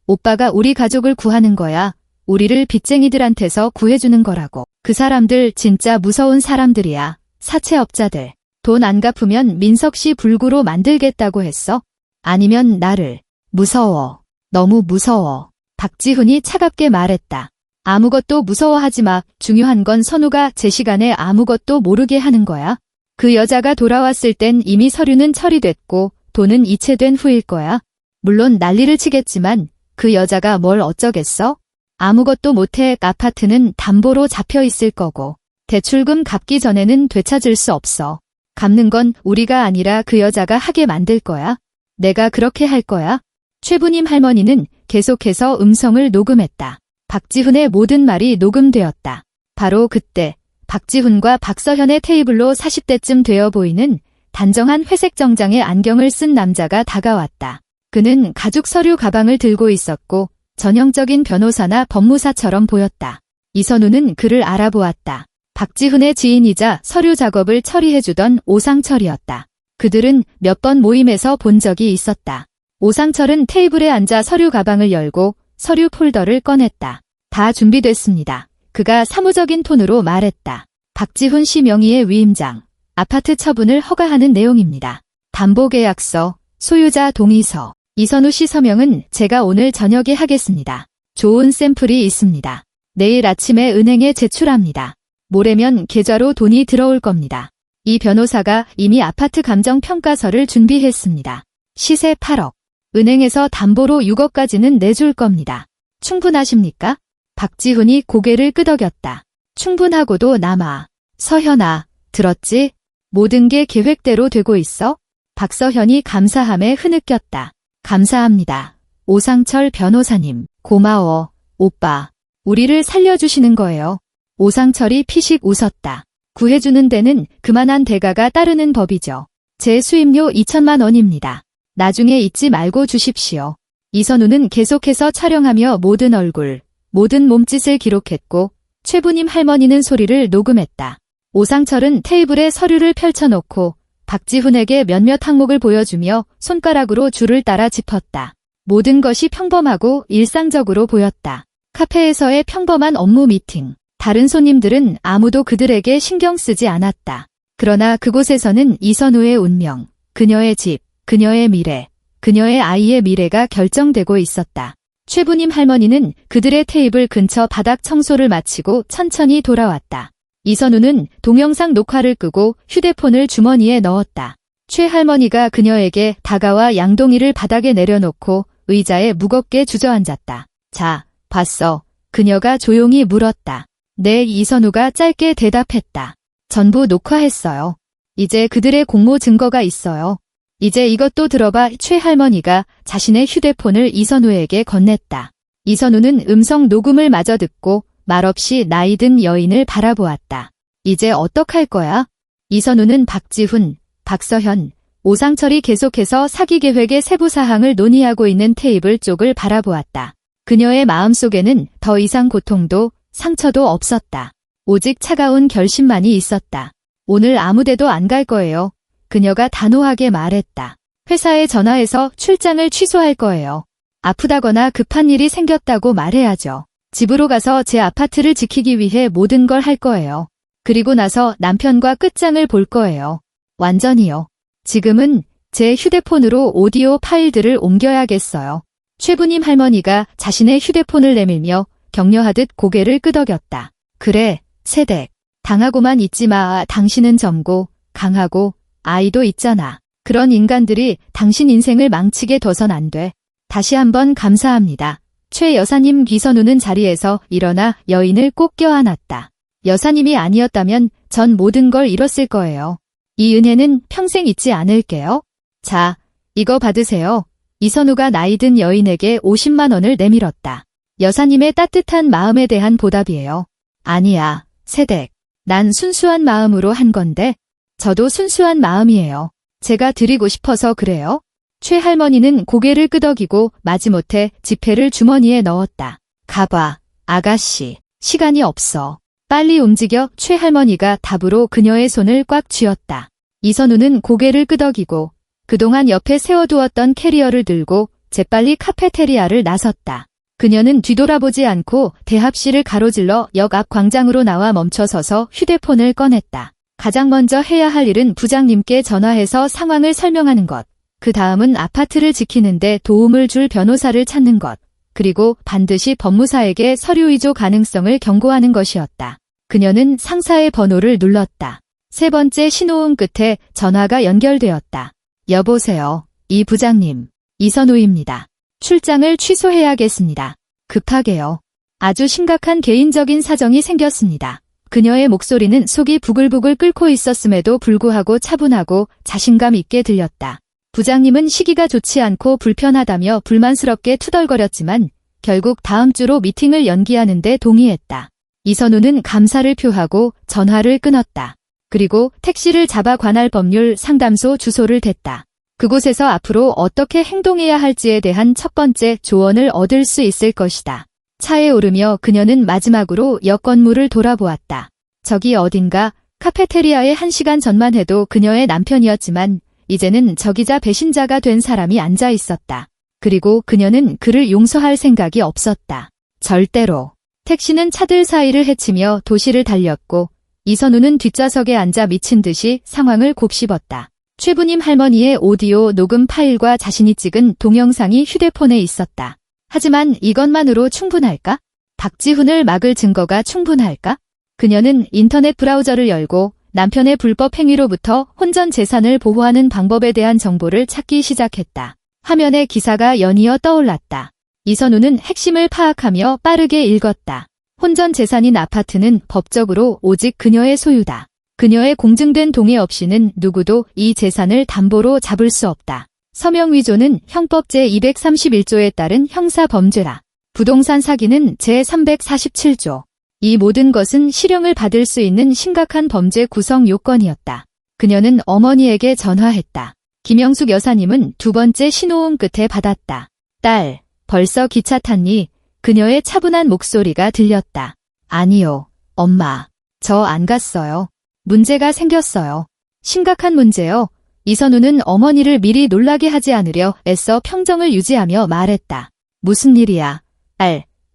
S1: 오빠가 우리 가족을 구하는 거야. 우리를 빚쟁이들한테서 구해주는 거라고. 그 사람들 진짜 무서운 사람들이야. 사채업자들. 돈 안 갚으면 민석 씨 불구로 만들겠다고 했어? 아니면 나를. 무서워. 너무 무서워. 박지훈이 차갑게 말했다. 아무것도 무서워하지 마. 중요한 건 선우가 제 시간에 아무것도 모르게 하는 거야. 그 여자가 돌아왔을 땐 이미 서류는 처리됐고 돈은 이체된 후일 거야. 물론 난리를 치겠지만 그 여자가 뭘 어쩌겠어? 아무것도 못해. 아파트는 담보로 잡혀 있을 거고 대출금 갚기 전에는 되찾을 수 없어. 갚는 건 우리가 아니라 그 여자가 하게 만들 거야. 내가 그렇게 할 거야. 최부님 할머니는 계속해서 음성을 녹음했다. 박지훈의 모든 말이 녹음되었다. 바로 그때 박지훈과 박서현의 테이블로 40대쯤 되어 보이는 단정한 회색 정장에 안경을 쓴 남자가 다가왔다. 그는 가죽 서류 가방을 들고 있었고 전형적인 변호사나 법무사처럼 보였다. 이선우는 그를 알아보았다. 박지훈의 지인이자 서류 작업을 처리해주던 오상철이었다. 그들은 몇 번 모임에서 본 적이 있었다. 오상철은 테이블에 앉아 서류 가방을 열고 서류 폴더를 꺼냈다. 다 준비됐습니다. 그가 사무적인 톤으로 말했다. 박지훈 씨 명의의 위임장, 아파트 처분을 허가하는 내용입니다. 담보계약서, 소유자 동의서, 이선우 씨 서명은 제가 오늘 저녁에 하겠습니다. 좋은 샘플이 있습니다. 내일 아침에 은행에 제출합니다. 모레면 계좌로 돈이 들어올 겁니다. 이 변호사가 이미 아파트 감정평가서를 준비했습니다. 시세 8억. 은행에서 담보로 6억까지는 내줄 겁니다. 충분하십니까? 박지훈이 고개를 끄덕였다. 충분하고도 남아. 서현아, 들었지? 모든 게 계획대로 되고 있어? 박서현이 감사함에 흐느꼈다. 감사합니다. 오상철 변호사님, 고마워. 오빠, 우리를 살려주시는 거예요. 오상철이 피식 웃었다. 구해주는 데는 그만한 대가가 따르는 법이죠. 제 수임료 2천만 원입니다. 나중에 잊지 말고 주십시오. 이선우는 계속해서 촬영하며 모든 얼굴, 모든 몸짓을 기록했고 최부님 할머니는 소리를 녹음했다. 오상철은 테이블에 서류를 펼쳐놓고 박지훈에게 몇몇 항목을 보여주며 손가락으로 줄을 따라 짚었다. 모든 것이 평범하고 일상적으로 보였다. 카페에서의 평범한 업무 미팅. 다른 손님들은 아무도 그들에게 신경 쓰지 않았다. 그러나 그곳에서는 이선우의 운명, 그녀의 집, 그녀의 미래, 그녀의 아이의 미래가 결정되고 있었다. 최부님 할머니는 그들의 테이블 근처 바닥 청소를 마치고 천천히 돌아왔다. 이선우는 동영상 녹화를 끄고 휴대폰을 주머니에 넣었다. 최 할머니가 그녀에게 다가와 양동이를 바닥에 내려놓고 의자에 무겁게 주저앉았다. 자, 봤어. 그녀가 조용히 물었다. 네, 이선우가 짧게 대답했다. 전부 녹화했어요. 이제 그들의 공모 증거가 있어요. 이제 이것도 들어봐. 최 할머니가 자신의 휴대폰을 이선우에게 건넸다. 이선우는 음성 녹음을 마저 듣고 말없이 나이든 여인을 바라보았다. 이제 어떡할 거야? 이선우는 박지훈, 박서현, 오상철이 계속해서 사기 계획의 세부 사항을 논의하고 있는 테이블 쪽을 바라보았다. 그녀의 마음속에는 더 이상 고통도 상처도 없었다. 오직 차가운 결심만이 있었다. 오늘 아무데도 안 갈 거예요. 그녀가 단호하게 말했다. 회사에 전화해서 출장을 취소할 거예요. 아프다거나 급한 일이 생겼다고 말해야죠. 집으로 가서 제 아파트를 지키기 위해 모든 걸 할 거예요. 그리고 나서 남편과 끝장을 볼 거예요. 완전히요. 지금은 제 휴대폰으로 오디오 파일들을 옮겨야겠어요. 최부님 할머니가 자신의 휴대폰을 내밀며 격려하듯 고개를 끄덕였다. 그래, 세댁. 당하고만 있지 마. 당신은 젊고 강하고 아이도 있잖아. 그런 인간들이 당신 인생을 망치게 둬선 안 돼. 다시 한번 감사합니다. 최 여사님. 이선우는 자리에서 일어나 여인을 꼭 껴안았다. 여사님이 아니었다면 전 모든 걸 잃었을 거예요. 이 은혜는 평생 잊지 않을게요. 자, 이거 받으세요. 이선우가 나이든 여인에게 50만 원을 내밀었다. 여사님의 따뜻한 마음에 대한 보답이에요. 아니야, 세댁. 난 순수한 마음으로 한 건데. 저도 순수한 마음이에요. 제가 드리고 싶어서 그래요. 최 할머니는 고개를 끄덕이고 마지못해 지폐를 주머니에 넣었다. 가봐, 아가씨. 시간이 없어. 빨리 움직여. 최 할머니가 답으로 그녀의 손을 꽉 쥐었다. 이선우는 고개를 끄덕이고 그동안 옆에 세워두었던 캐리어를 들고 재빨리 카페테리아를 나섰다. 그녀는 뒤돌아보지 않고 대합실을 가로질러 역 앞 광장으로 나와 멈춰서서 휴대폰을 꺼냈다. 가장 먼저 해야 할 일은 부장님께 전화해서 상황을 설명하는 것. 그 다음은 아파트를 지키는데 도움을 줄 변호사를 찾는 것. 그리고 반드시 법무사에게 서류 위조 가능성을 경고하는 것이었다. 그녀는 상사의 번호를 눌렀다. 세 번째 신호음 끝에 전화가 연결되었다. 여보세요. 이 부장님. 이선우입니다. 출장을 취소해야겠습니다. 급하게요. 아주 심각한 개인적인 사정이 생겼습니다. 그녀의 목소리는 속이 부글부글 끓고 있었음에도 불구하고 차분하고 자신감 있게 들렸다. 부장님은 시기가 좋지 않고 불편하다며 불만스럽게 투덜거렸지만 결국 다음 주로 미팅을 연기하는데 동의했다. 이선우는 감사를 표하고 전화를 끊었다. 그리고 택시를 잡아 관할 법률 상담소 주소를 댔다. 그곳에서 앞으로 어떻게 행동해야 할지에 대한 첫 번째 조언을 얻을 수 있을 것이다. 차에 오르며 그녀는 마지막으로 역 건물을 돌아보았다. 저기 어딘가 카페테리아에 1시간 전만 해도 그녀의 남편이었지만 이제는 적이자 배신자가 된 사람이 앉아 있었다. 그리고 그녀는 그를 용서할 생각이 없었다. 절대로. 택시는 차들 사이를 헤치며 도시를 달렸고 이선우는 뒷좌석에 앉아 미친 듯이 상황을 곱씹었다. 최부님 할머니의 오디오 녹음 파일과 자신이 찍은 동영상이 휴대폰에 있었다. 하지만 이것만으로 충분할까? 박지훈을 막을 증거가 충분할까? 그녀는 인터넷 브라우저를 열고 남편의 불법 행위로부터 혼전 재산을 보호하는 방법에 대한 정보를 찾기 시작했다. 화면에 기사가 연이어 떠올랐다. 이선우는 핵심을 파악하며 빠르게 읽었다. 혼전 재산인 아파트는 법적으로 오직 그녀의 소유다. 그녀의 공증된 동의 없이는 누구도 이 재산을 담보로 잡을 수 없다. 서명 위조는 형법 제231조에 따른 형사범죄다. 부동산 사기는 제347조. 이 모든 것은 실형을 받을 수 있는 심각한 범죄 구성 요건이었다. 그녀는 어머니에게 전화했다. 김영숙 여사님은 두 번째 신호음 끝에 받았다. 딸, 벌써 기차 탔니? 그녀의 차분한 목소리가 들렸다. 아니요, 엄마. 저 안 갔어요. 문제가 생겼어요. 심각한 문제요. 이선우는 어머니를 미리 놀라게 하지 않으려 애써 평정을 유지하며 말했다. 무슨 일이야?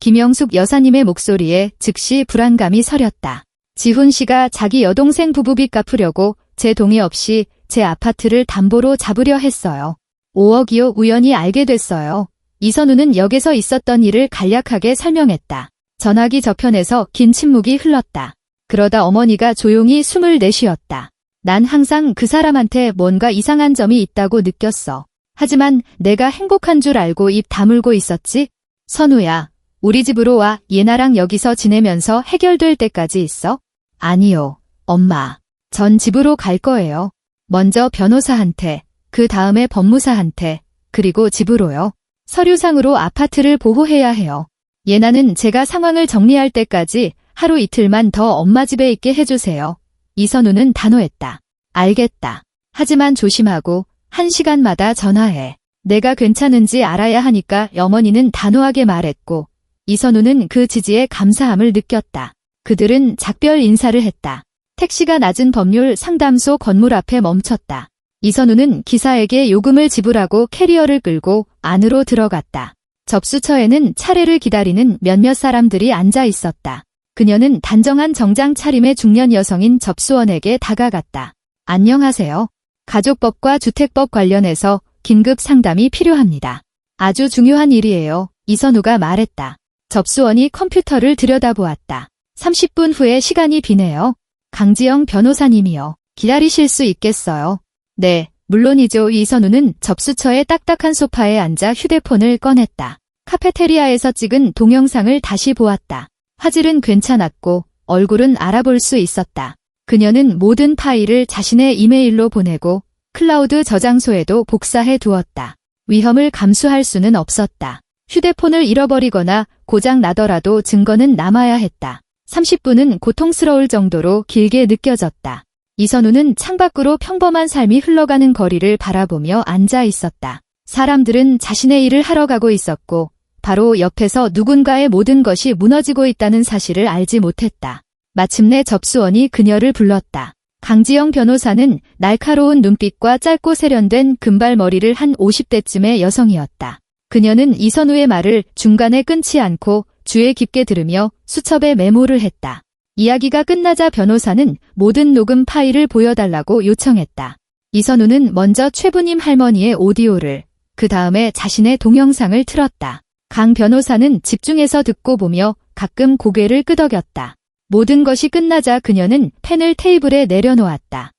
S1: 김영숙 여사님의 목소리에 즉시 불안감이 서렸다. 지훈 씨가 자기 여동생 부부빚 갚으려고 제 동의 없이 제 아파트를 담보로 잡으려 했어요. 5억이요. 우연히 알게 됐어요. 이선우는 역에서 있었던 일을 간략하게 설명했다. 전화기 저편에서 긴 침묵이 흘렀다. 그러다 어머니가 조용히 숨을 내쉬었다. 난 항상 그 사람한테 뭔가 이상한 점이 있다고 느꼈어. 하지만 내가 행복한 줄 알고 입 다물고 있었지? 선우야, 우리 집으로 와. 예나랑 여기서 지내면서 해결될 때까지 있어? 아니요, 엄마. 전 집으로 갈 거예요. 먼저 변호사한테, 그 다음에 법무사한테, 그리고 집으로요. 서류상으로 아파트를 보호해야 해요. 예나는 제가 상황을 정리할 때까지 하루 이틀만 더 엄마 집에 있게 해주세요. 이선우는 단호했다. 알겠다. 하지만 조심하고 1시간마다 전화해. 내가 괜찮은지 알아야 하니까 어머니는 단호하게 말했고 이선우는 그 지지에 감사함을 느꼈다. 그들은 작별 인사를 했다. 택시가 낮은 법률 상담소 건물 앞에 멈췄다. 이선우는 기사에게 요금을 지불하고 캐리어를 끌고 안으로 들어갔다. 접수처에는 차례를 기다리는 몇몇 사람들이 앉아 있었다. 그녀는 단정한 정장 차림의 중년 여성인 접수원에게 다가갔다. 안녕하세요. 가족법과 주택법 관련해서 긴급 상담이 필요합니다. 아주 중요한 일이에요. 이선우가 말했다. 접수원이 컴퓨터를 들여다보았다. 30분 후에 시간이 비네요. 강지영 변호사님이요. 기다리실 수 있겠어요? 네, 물론이죠. 이선우는 접수처의 딱딱한 소파에 앉아 휴대폰을 꺼냈다. 카페테리아에서 찍은 동영상을 다시 보았다. 화질은 괜찮았고 얼굴은 알아볼 수 있었다. 그녀는 모든 파일을 자신의 이메일로 보내고 클라우드 저장소에도 복사해 두었다. 위험을 감수할 수는 없었다. 휴대폰을 잃어버리거나 고장 나더라도 증거는 남아야 했다. 30분은 고통스러울 정도로 길게 느껴졌다. 이선우는 창밖으로 평범한 삶이 흘러가는 거리를 바라보며 앉아 있었다. 사람들은 자신의 일을 하러 가고 있었고 바로 옆에서 누군가의 모든 것이 무너지고 있다는 사실을 알지 못했다. 마침내 접수원이 그녀를 불렀다. 강지영 변호사는 날카로운 눈빛과 짧고 세련된 금발머리를 한 50대쯤의 여성이었다. 그녀는 이선우의 말을 중간에 끊지 않고 귀에 깊게 들으며 수첩에 메모를 했다. 이야기가 끝나자 변호사는 모든 녹음 파일을 보여달라고 요청했다. 이선우는 먼저 최부님 할머니의 오디오를, 그 다음에 자신의 동영상을 틀었다. 강 변호사는 집중해서 듣고 보며 가끔 고개를 끄덕였다. 모든 것이 끝나자 그녀는 펜을 테이블에 내려놓았다.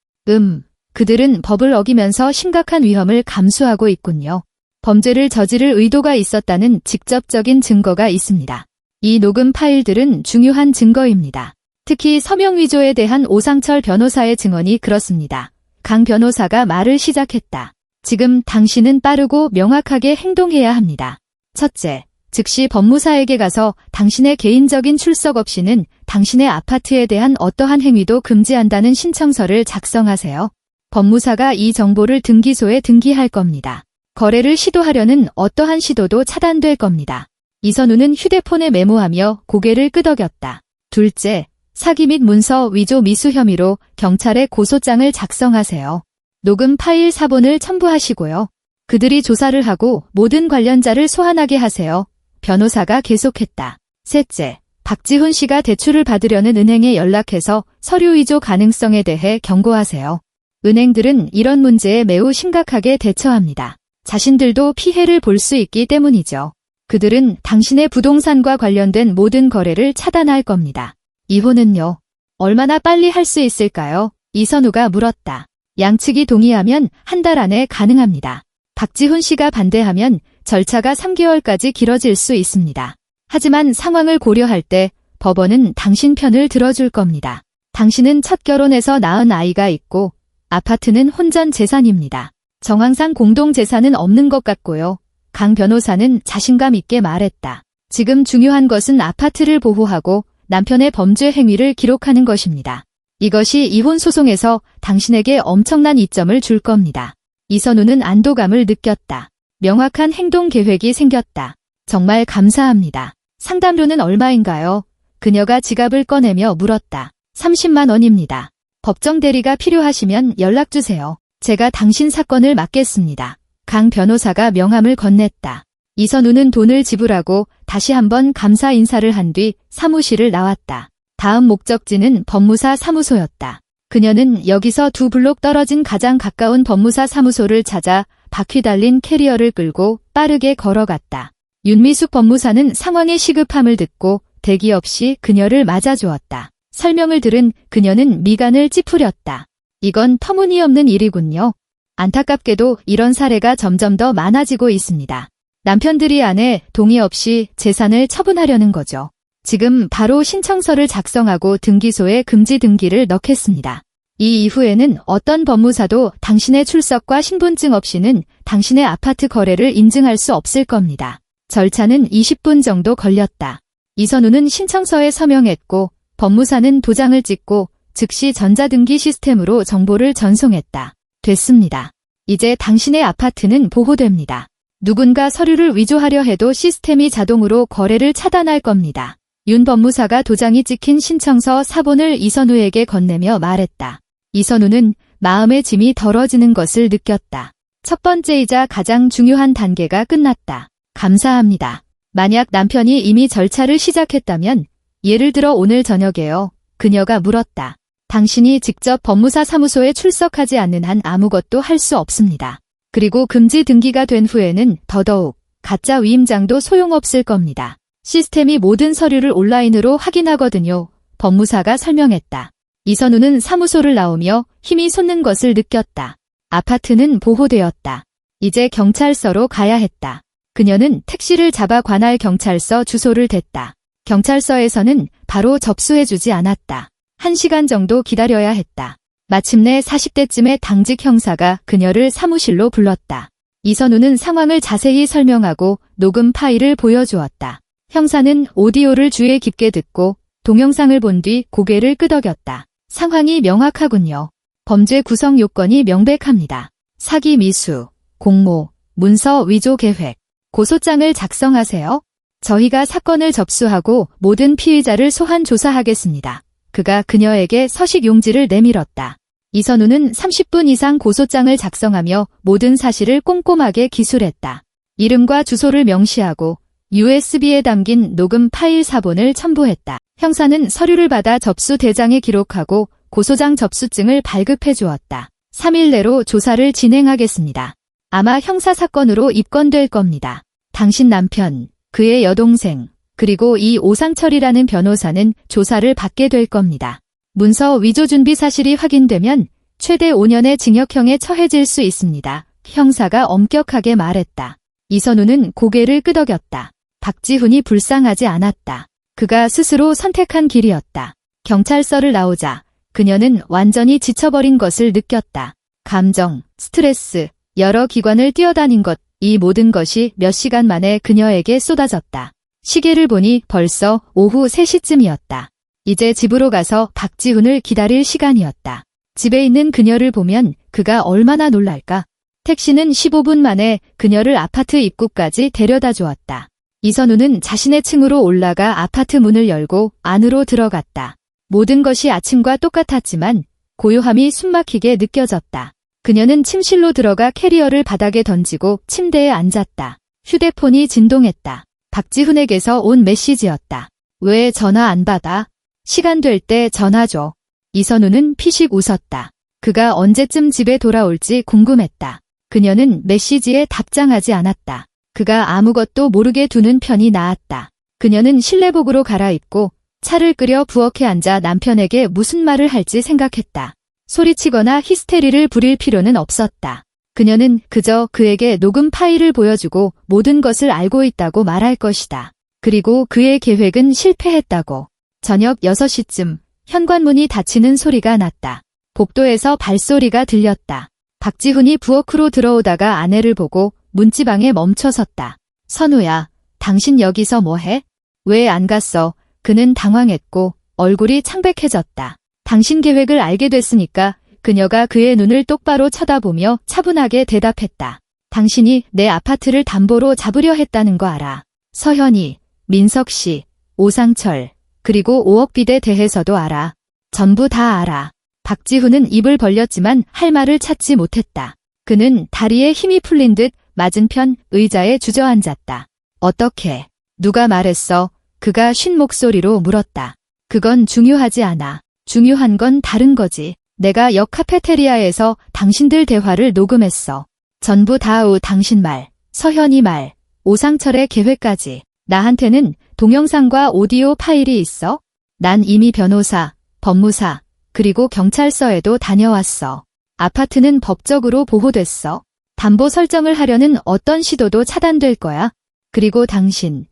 S1: 그들은 법을 어기면서 심각한 위험을 감수하고 있군요. 범죄를 저지를 의도가 있었다는 직접적인 증거가 있습니다. 이 녹음 파일들은 중요한 증거입니다. 특히 서명 위조에 대한 오상철 변호사의 증언이 그렇습니다. 강 변호사가 말을 시작했다. 지금 당신은 빠르고 명확하게 행동해야 합니다. 첫째, 즉시 법무사에게 가서 당신의 개인적인 출석 없이는 당신의 아파트에 대한 어떠한 행위도 금지한다는 신청서를 작성하세요. 법무사가 이 정보를 등기소에 등기할 겁니다. 거래를 시도하려는 어떠한 시도도 차단될 겁니다. 이선우는 휴대폰에 메모하며 고개를 끄덕였다. 둘째, 사기 및 문서 위조 미수 혐의로 경찰에 고소장을 작성하세요. 녹음 파일 사본을 첨부하시고요. 그들이 조사를 하고 모든 관련자를 소환하게 하세요. 변호사가 계속했다. 셋째, 박지훈 씨가 대출을 받으려는 은행에 연락해서 서류 위조 가능성에 대해 경고하세요. 은행들은 이런 문제에 매우 심각하게 대처합니다. 자신들도 피해를 볼 수 있기 때문이죠. 그들은 당신의 부동산과 관련된 모든 거래를 차단할 겁니다. 이혼은요? 얼마나 빨리 할 수 있을까요? 이선우가 물었다. 양측이 동의하면 한 달 안에 가능합니다. 박지훈 씨가 반대하면 절차가 3개월까지 길어질 수 있습니다. 하지만 상황을 고려할 때 법원은 당신 편을 들어줄 겁니다. 당신은 첫 결혼해서 낳은 아이가 있고 아파트는 혼전 재산입니다. 정황상 공동 재산은 없는 것 같고요. 강 변호사는 자신감 있게 말했다. 지금 중요한 것은 아파트를 보호하고 남편의 범죄 행위를 기록하는 것입니다. 이것이 이혼 소송에서 당신에게 엄청난 이점을 줄 겁니다. 이선우는 안도감을 느꼈다. 명확한 행동 계획이 생겼다. 정말 감사합니다. 상담료는 얼마인가요? 그녀가 지갑을 꺼내며 물었다. 30만 원입니다. 법정 대리가 필요하시면 연락 주세요. 제가 당신 사건을 맡겠습니다. 강 변호사가 명함을 건넸다. 이선우는 돈을 지불하고 다시 한번 감사 인사를 한 뒤 사무실을 나왔다. 다음 목적지는 법무사 사무소였다. 그녀는 여기서 2블록 떨어진 가장 가까운 법무사 사무소를 찾아 바퀴 달린 캐리어를 끌고 빠르게 걸어갔다. 윤미숙 법무사는 상황의 시급함을 듣고 대기 없이 그녀를 맞아주었다. 설명을 들은 그녀는 미간을 찌푸렸다. 이건 터무니없는 일이군요. 안타깝게도 이런 사례가 점점 더 많아지고 있습니다. 남편들이 아내 동의 없이 재산을 처분하려는 거죠. 지금 바로 신청서를 작성하고 등기소에 금지 등기를 넣겠습니다. 이 이후에는 어떤 법무사도 당신의 출석과 신분증 없이는 당신의 아파트 거래를 인증할 수 없을 겁니다. 절차는 20분 정도 걸렸다. 이선우는 신청서에 서명했고 법무사는 도장을 찍고 즉시 전자등기 시스템으로 정보를 전송했다. 됐습니다. 이제 당신의 아파트는 보호됩니다. 누군가 서류를 위조하려 해도 시스템이 자동으로 거래를 차단할 겁니다. 윤 법무사가 도장이 찍힌 신청서 사본을 이선우에게 건네며 말했다. 이선우는 마음의 짐이 덜어지는 것을 느꼈다. 첫 번째이자 가장 중요한 단계가 끝났다. 감사합니다. 만약 남편이 이미 절차를 시작했다면, 예를 들어 오늘 저녁에요. 그녀가 물었다. 당신이 직접 법무사 사무소에 출석하지 않는 한 아무것도 할 수 없습니다. 그리고 금지 등기가 된 후에는 더더욱 가짜 위임장도 소용없을 겁니다. 시스템이 모든 서류를 온라인으로 확인하거든요. 법무사가 설명했다. 이선우는 사무소를 나오며 힘이 솟는 것을 느꼈다. 아파트는 보호되었다. 이제 경찰서로 가야 했다. 그녀는 택시를 잡아 관할 경찰서 주소를 댔다. 경찰서에서는 바로 접수해주지 않았다. 1시간 정도 기다려야 했다. 마침내 40대쯤의 당직 형사가 그녀를 사무실로 불렀다. 이선우는 상황을 자세히 설명하고 녹음 파일을 보여주었다. 형사는 오디오를 주의 깊게 듣고 동영상을 본 뒤 고개를 끄덕였다. 상황이 명확하군요. 범죄 구성 요건이 명백합니다. 사기 미수, 공모, 문서 위조 계획. 고소장을 작성하세요. 저희가 사건을 접수하고 모든 피의자를 소환 조사하겠습니다. 그가 그녀에게 서식 용지를 내밀었다. 이선우는 30분 이상 고소장을 작성하며 모든 사실을 꼼꼼하게 기술했다. 이름과 주소를 명시하고 USB에 담긴 녹음 파일 사본을 첨부했다. 형사는 서류를 받아 접수 대장에 기록하고 고소장 접수증을 발급해 주었다. 3일 내로 조사를 진행하겠습니다. 아마 형사사건으로 입건될 겁니다. 당신 남편, 그의 여동생, 그리고 이 오상철이라는 변호사는 조사를 받게 될 겁니다. 문서 위조 준비 사실이 확인되면 최대 5년의 징역형에 처해질 수 있습니다. 형사가 엄격하게 말했다. 이선우는 고개를 끄덕였다. 박지훈이 불쌍하지 않았다. 그가 스스로 선택한 길이었다. 경찰서를 나오자 그녀는 완전히 지쳐버린 것을 느꼈다. 감정, 스트레스, 여러 기관을 뛰어다닌 것, 이 모든 것이 몇 시간 만에 그녀에게 쏟아졌다. 시계를 보니 벌써 오후 3시쯤이었다. 이제 집으로 가서 박지훈을 기다릴 시간이었다. 집에 있는 그녀를 보면 그가 얼마나 놀랄까. 택시는 15분 만에 그녀를 아파트 입구까지 데려다 주었다. 이선우는 자신의 층으로 올라가 아파트 문을 열고 안으로 들어갔다. 모든 것이 아침과 똑같았지만 고요함이 숨막히게 느껴졌다. 그녀는 침실로 들어가 캐리어를 바닥에 던지고 침대에 앉았다. 휴대폰이 진동했다. 박지훈에게서 온 메시지였다. 왜 전화 안 받아? 시간 될 때 전화 줘. 이선우는 피식 웃었다. 그가 언제쯤 집에 돌아올지 궁금했다. 그녀는 메시지에 답장하지 않았다. 그가 아무것도 모르게 두는 편이 나았다. 그녀는 실내복으로 갈아입고 차를 끓여 부엌에 앉아 남편에게 무슨 말을 할지 생각했다. 소리치거나 히스테리를 부릴 필요는 없었다. 그녀는 그저 그에게 녹음 파일을 보여주고 모든 것을 알고 있다고 말할 것이다. 그리고 그의 계획은 실패했다고. 저녁 6시쯤 현관문이 닫히는 소리가 났다. 복도에서 발소리가 들렸다. 박지훈이 부엌으로 들어오다가 아내를 보고 문지방에 멈춰섰다. 선우야, 당신 여기서 뭐해? 왜 안 갔어? 그는 당황했고 얼굴이 창백해졌다. 당신 계획을 알게 됐으니까. 그녀가 그의 눈을 똑바로 쳐다보며 차분하게 대답했다. 당신이 내 아파트를 담보로 잡으려 했다는 거 알아. 서현이, 민석 씨, 오상철, 그리고 5억 빚에 대해서도 알아. 전부 다 알아. 박지훈은 입을 벌렸지만 할 말을 찾지 못했다. 그는 다리에 힘이 풀린 듯 맞은편 의자에 주저앉았다. 어떻게? 누가 말했어? 그가 쉰 목소리로 물었다. 그건 중요하지 않아. 중요한 건 다른 거지. 내가 역 카페테리아에서 당신들 대화를 녹음했어. 전부 다 당신 말, 서현이 말, 오상철의 계획까지. 나한테는 동영상과 오디오 파일이 있어. 난 이미 변호사, 법무사, 그리고 경찰서에도 다녀왔어. 아파트는 법적으로 보호됐어. 담보 설정을 하려는 어떤 시도도 차단될 거야. 그리고 당신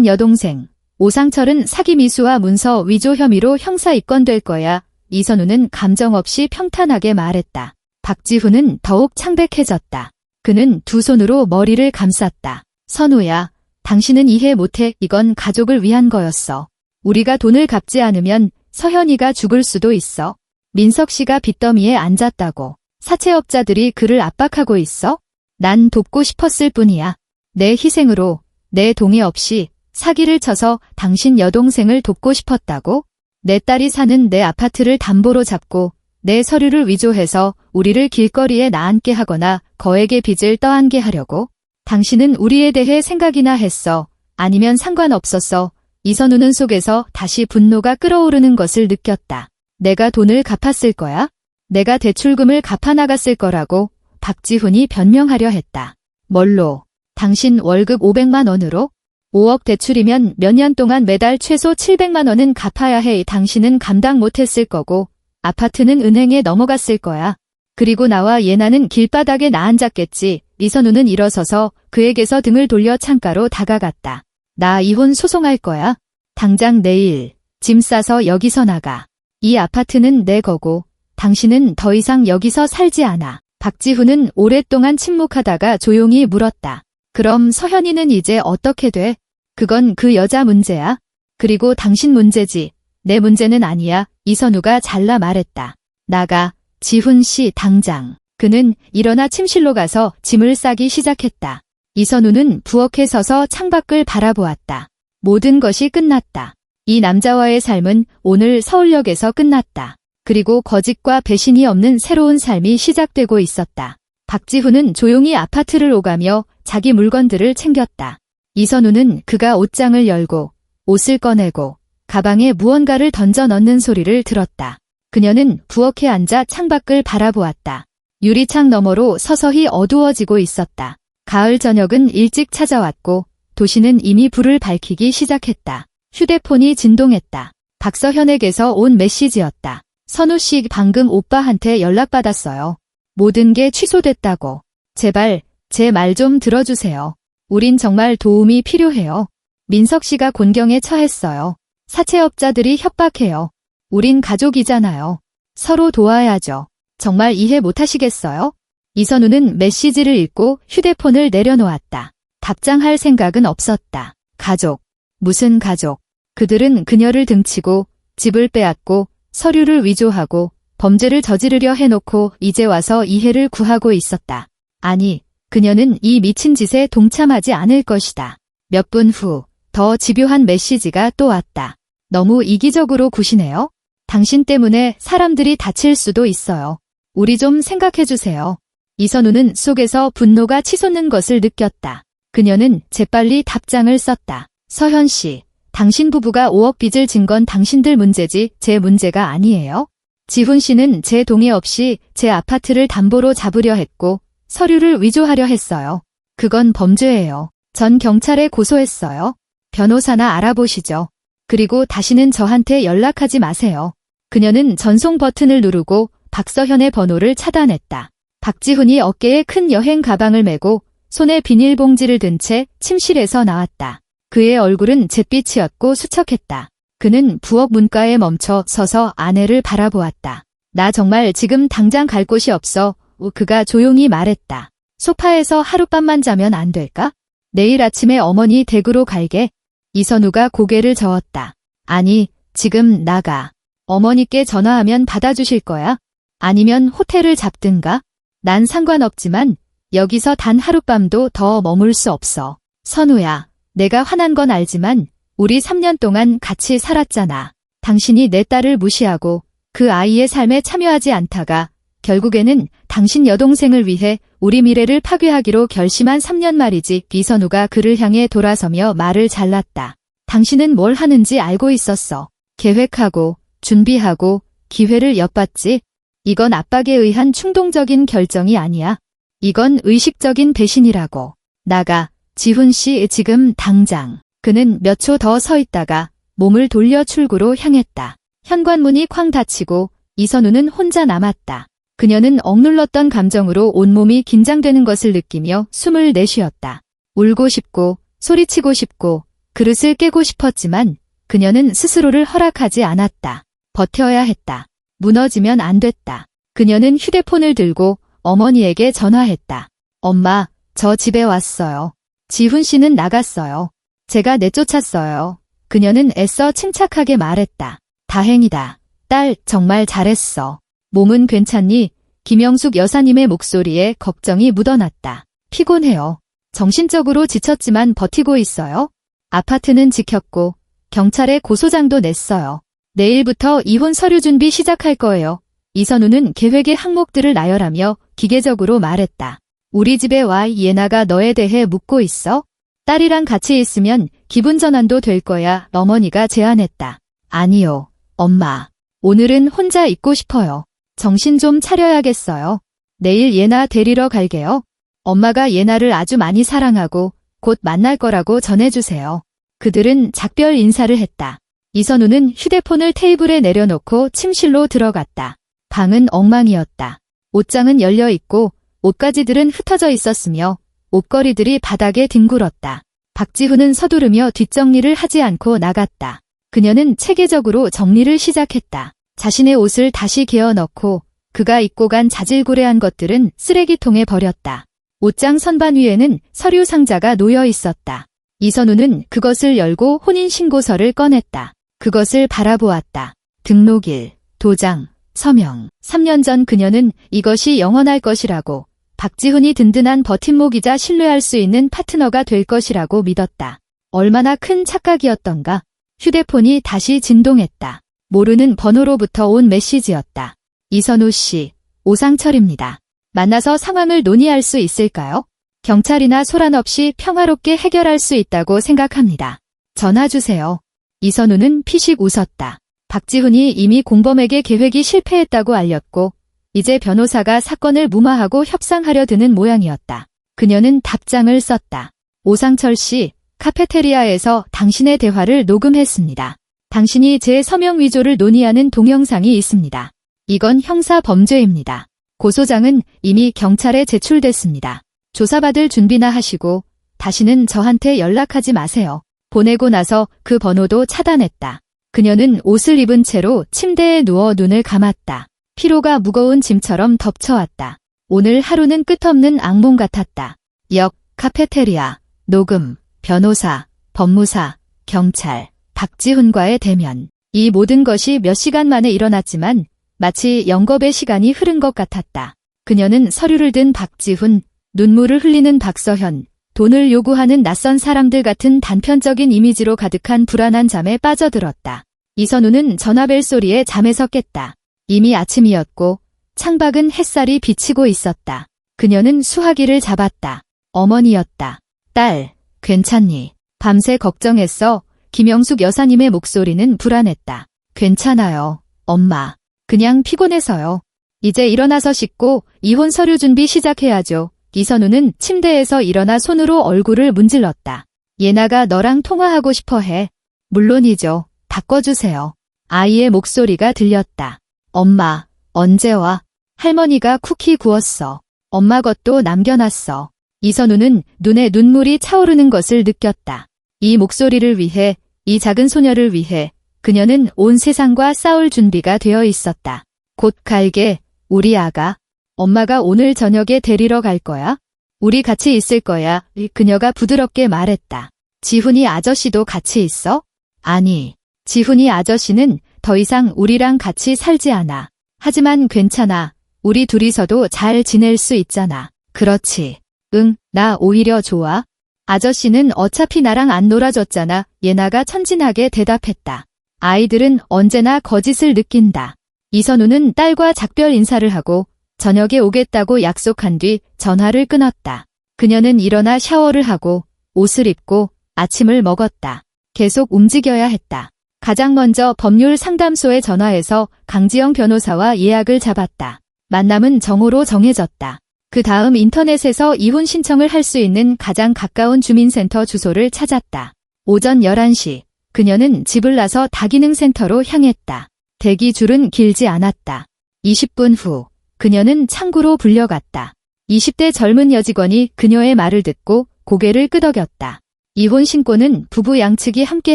S1: 여동생, 오상철은 사기 미수와 문서 위조 혐의로 형사 입건될 거야. 이선우는 감정 없이 평탄하게 말했다. 박지훈은 더욱 창백해졌다. 그는 두 손으로 머리를 감쌌다. 선우야, 당신은 이해 못해. 이건 가족을 위한 거였어. 우리가 돈을 갚지 않으면 서현이가 죽을 수도 있어. 민석 씨가 빚더미에 앉았다고. 사채업자들이 그를 압박하고 있어? 난 돕고 싶었을 뿐이야. 내 희생으로, 내 동의 없이 사기를 쳐서 당신 여동생을 돕고 싶었다고? 내 딸이 사는 내 아파트를 담보로 잡고 내 서류를 위조해서 우리를 길거리에 나앉게 하거나 거액의 빚을 떠안게 하려고? 당신은 우리에 대해 생각이나 했어? 아니면 상관없었어? 이선우는 속에서 다시 분노가 끓어오르는 것을 느꼈다. 내가 돈을 갚았을 거야? 내가 대출금을 갚아나갔을 거라고 박지훈이 변명하려 했다. 뭘로? 당신 월급 500만 원으로? 5억 대출이면 몇 년 동안 매달 최소 700만 원은 갚아야 해. 당신은 감당 못했을 거고 아파트는 은행에 넘어갔을 거야. 그리고 나와 예나는 길바닥에 나앉았겠지. 이선우는 일어서서 그에게서 등을 돌려 창가로 다가갔다. 나 이혼 소송할 거야. 당장 내일 짐 싸서 여기서 나가. 이 아파트는 내 거고 당신은 더 이상 여기서 살지 않아. 박지훈은 오랫동안 침묵하다가 조용히 물었다. 그럼 서현이는 이제 어떻게 돼? 그건 그 여자 문제야. 그리고 당신 문제지. 내 문제는 아니야. 이선우가 잘라 말했다. 나가. 지훈 씨 당장. 그는 일어나 침실로 가서 짐을 싸기 시작했다. 이선우는 부엌에 서서 창밖을 바라보았다. 모든 것이 끝났다. 이 남자와의 삶은 오늘 서울역에서 끝났다. 그리고 거짓과 배신이 없는 새로운 삶이 시작되고 있었다. 박지훈은 조용히 아파트를 오가며 자기 물건들을 챙겼다. 이선우는 그가 옷장을 열고 옷을 꺼내고 가방에 무언가를 던져 넣는 소리를 들었다. 그녀는 부엌에 앉아 창밖을 바라보았다. 유리창 너머로 서서히 어두워지고 있었다. 가을 저녁은 일찍 찾아왔고 도시는 이미 불을 밝히기 시작했다. 휴대폰이 진동했다. 박서현에게서 온 메시지였다. 선우 씨 방금 오빠한테 연락받았어요. 모든 게 취소됐다고. 제발 제 말 좀 들어주세요. 우린 정말 도움이 필요해요. 민석 씨가 곤경에 처했어요. 사채업자들이 협박해요. 우린 가족이잖아요. 서로 도와야죠. 정말 이해 못하시겠어요? 이선우는 메시지를 읽고 휴대폰을 내려놓았다. 답장할 생각은 없었다. 가족. 무슨 가족? 그들은 그녀를 등치고 집을 빼앗고 서류를 위조하고 범죄를 저지르려 해놓고 이제 와서 이해를 구하고 있었다. 아니, 그녀는 이 미친 짓에 동참하지 않을 것이다. 몇 분 후, 더 집요한 메시지가 또 왔다. 너무 이기적으로 구시네요. 당신 때문에 사람들이 다칠 수도 있어요. 우리 좀 생각해주세요. 이선우는 속에서 분노가 치솟는 것을 느꼈다. 그녀는 재빨리 답장을 썼다. 서현 씨, 당신 부부가 5억 빚을 진 건 당신들 문제지 제 문제가 아니에요. 지훈 씨는 제 동의 없이 제 아파트를 담보로 잡으려 했고 서류를 위조하려 했어요. 그건 범죄예요. 전 경찰에 고소했어요. 변호사나 알아보시죠. 그리고 다시는 저한테 연락하지 마세요. 그녀는 전송 버튼을 누르고 박서현의 번호를 차단했다. 박지훈이 어깨에 큰 여행 가방을 메고 손에 비닐봉지를 든 채 침실에서 나왔다. 그의 얼굴은 잿빛이었고 수척했다. 그는 부엌 문가에 멈춰 서서 아내를 바라보았다. 나 정말 지금 당장 갈 곳이 없어. 그가 조용히 말했다. 소파에서 하룻밤만 자면 안 될까? 내일 아침에 어머니 댁으로 갈게. 이선우가 고개를 저었다. 아니, 지금 나가. 어머니께 전화하면 받아주실 거야? 아니면 호텔을 잡든가? 난 상관없지만 여기서 단 하룻밤도 더 머물 수 없어. 선우야, 내가 화난 건 알지만 우리 3년 동안 같이 살았잖아. 당신이 내 딸을 무시하고 그 아이의 삶에 참여하지 않다가 결국에는 당신 여동생을 위해 우리 미래를 파괴하기로 결심한 3년 말이지. 이선우가 그를 향해 돌아서며 말을 잘랐다. 당신은 뭘 하는지 알고 있었어. 계획하고 준비하고 기회를 엿봤지. 이건 압박에 의한 충동적인 결정이 아니야. 이건 의식적인 배신이라고. 나가, 지훈 씨, 지금 당장. 그는 몇 초 더 서 있다가 몸을 돌려 출구로 향했다. 현관문이 쾅 닫히고 이선우는 혼자 남았다. 그녀는 억눌렀던 감정으로 온몸이 긴장되는 것을 느끼며 숨을 내쉬었다. 울고 싶고 소리치고 싶고 그릇을 깨고 싶었지만 그녀는 스스로를 허락하지 않았다. 버텨야 했다. 무너지면 안 됐다. 그녀는 휴대폰을 들고 어머니에게 전화했다. 엄마, 저 집에 왔어요. 지훈 씨는 나갔어요. 제가 내쫓았어요. 그녀는 애써 침착하게 말했다. 다행이다. 딸, 정말 잘했어. 몸은 괜찮니? 김영숙 여사님의 목소리에 걱정이 묻어났다. 피곤해요. 정신적으로 지쳤지만 버티고 있어요. 아파트는 지켰고 경찰에 고소장도 냈어요. 내일부터 이혼 서류 준비 시작할 거예요. 이선우는 계획의 항목들을 나열하며 기계적으로 말했다. 우리 집에 와. 예나가 너에 대해 묻고 있어? 딸이랑 같이 있으면 기분 전환도 될 거야. 어머니가 제안했다. 아니요, 엄마. 오늘은 혼자 있고 싶어요. 정신 좀 차려야겠어요. 내일 예나 데리러 갈게요. 엄마가 예나를 아주 많이 사랑하고 곧 만날 거라고 전해주세요. 그들은 작별 인사를 했다. 이선우는 휴대폰을 테이블에 내려놓고 침실로 들어갔다. 방은 엉망이었다. 옷장은 열려 있고 옷가지들은 흩어져 있었으며 옷걸이들이 바닥에 뒹굴었다. 박지훈은 서두르며 뒷정리를 하지 않고 나갔다. 그녀는 체계적으로 정리를 시작했다. 자신의 옷을 다시 개어 넣고 그가 입고 간 자질구레한 것들은 쓰레기통에 버렸다. 옷장 선반 위에는 서류 상자가 놓여 있었다. 이선우는 그것을 열고 혼인신고서를 꺼냈다. 그것을 바라보았다. 등록일, 도장, 서명. 3년 전 그녀는 이것이 영원할 것이라고, 박지훈이 든든한 버팀목이자 신뢰할 수 있는 파트너가 될 것이라고 믿었다. 얼마나 큰 착각이었던가. 휴대폰이 다시 진동했다. 모르는 번호로부터 온 메시지였다. 이선우 씨, 오상철입니다. 만나서 상황을 논의할 수 있을까요? 경찰이나 소란 없이 평화롭게 해결할 수 있다고 생각합니다. 전화 주세요. 이선우는 피식 웃었다. 박지훈이 이미 공범에게 계획이 실패했다고 알렸고 이제 변호사가 사건을 무마하고 협상하려 드는 모양이었다. 그녀는 답장을 썼다. 오상철 씨, 카페테리아에서 당신의 대화를 녹음했습니다. 당신이 제 서명 위조를 논의하는 동영상이 있습니다. 이건 형사 범죄입니다. 고소장은 이미 경찰에 제출됐습니다. 조사받을 준비나 하시고 다시는 저한테 연락하지 마세요. 보내고 나서 그 번호도 차단했다. 그녀는 옷을 입은 채로 침대에 누워 눈을 감았다. 피로가 무거운 짐처럼 덮쳐왔다. 오늘 하루는 끝없는 악몽 같았다. 역, 카페테리아, 녹음, 변호사, 법무사, 경찰, 박지훈과의 대면. 이 모든 것이 몇 시간 만에 일어났지만 마치 영겁의 시간이 흐른 것 같았다. 그녀는 서류를 든 박지훈, 눈물을 흘리는 박서현, 돈을 요구하는 낯선 사람들 같은 단편적인 이미지로 가득한 불안한 잠에 빠져들었다. 이선우는 전화벨 소리에 잠에서 깼다. 이미 아침이었고 창밖은 햇살이 비치고 있었다. 그녀는 수화기를 잡았다. 어머니였다. 딸, 괜찮니? 밤새 걱정했어. 김영숙 여사님의 목소리는 불안했다. 괜찮아요, 엄마. 그냥 피곤해서요. 이제 일어나서 씻고 이혼 서류 준비 시작해야죠. 이선우는 침대에서 일어나 손으로 얼굴을 문질렀다. 예나가 너랑 통화하고 싶어 해. 물론이죠. 바꿔주세요. 아이의 목소리가 들렸다. 엄마, 언제 와? 할머니가 쿠키 구웠어. 엄마 것도 남겨놨어. 이선우는 눈에 눈물이 차오르는 것을 느꼈다. 이 목소리를 위해, 이 작은 소녀를 위해 그녀는 온 세상과 싸울 준비가 되어 있었다. 곧 갈게, 우리 아가. 엄마가 오늘 저녁에 데리러 갈 거야? 우리 같이 있을 거야. 그녀가 부드럽게 말했다. 지훈이 아저씨도 같이 있어? 아니, 지훈이 아저씨는 더 이상 우리랑 같이 살지 않아. 하지만 괜찮아. 우리 둘이서도 잘 지낼 수 있잖아. 그렇지. 응, 나 오히려 좋아. 아저씨는 어차피 나랑 안 놀아줬잖아. 예나가 천진하게 대답했다. 아이들은 언제나 거짓을 느낀다. 이선우는 딸과 작별 인사를 하고 저녁에 오겠다고 약속한 뒤 전화를 끊었다. 그녀는 일어나 샤워를 하고 옷을 입고 아침을 먹었다. 계속 움직여야 했다. 가장 먼저 법률 상담소에 전화해서 강지영 변호사와 예약을 잡았다. 만남은 정오로 정해졌다. 그 다음 인터넷에서 이혼 신청을 할 수 있는 가장 가까운 주민센터 주소를 찾았다. 오전 11시, 그녀는 집을 나서 다기능센터로 향했다. 대기 줄은 길지 않았다. 20분 후, 그녀는 창구로 불려갔다. 20대 젊은 여직원이 그녀의 말을 듣고 고개를 끄덕였다. 이혼 신고는 부부 양측이 함께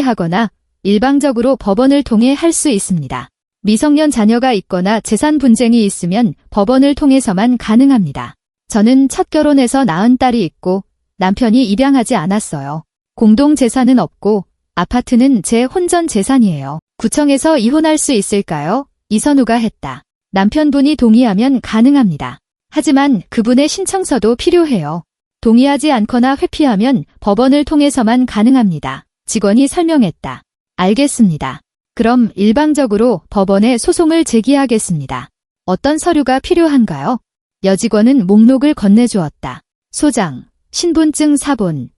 S1: 하거나 일방적으로 법원을 통해 할 수 있습니다. 미성년 자녀가 있거나 재산 분쟁이 있으면 법원을 통해서만 가능합니다. 저는 첫 결혼해서 낳은 딸이 있고 남편이 입양하지 않았어요. 공동 재산은 없고 아파트는 제 혼전 재산이에요. 구청에서 이혼할 수 있을까요? 이선우가 했다. 남편분이 동의하면 가능합니다. 하지만 그분의 신청서도 필요해요. 동의하지 않거나 회피하면 법원을 통해서만 가능합니다. 직원이 설명했다. 알겠습니다. 그럼 일방적으로 법원에 소송을 제기하겠습니다. 어떤 서류가 필요한가요? 여직원은 목록을 건네주었다. 소장, 신분증 사본,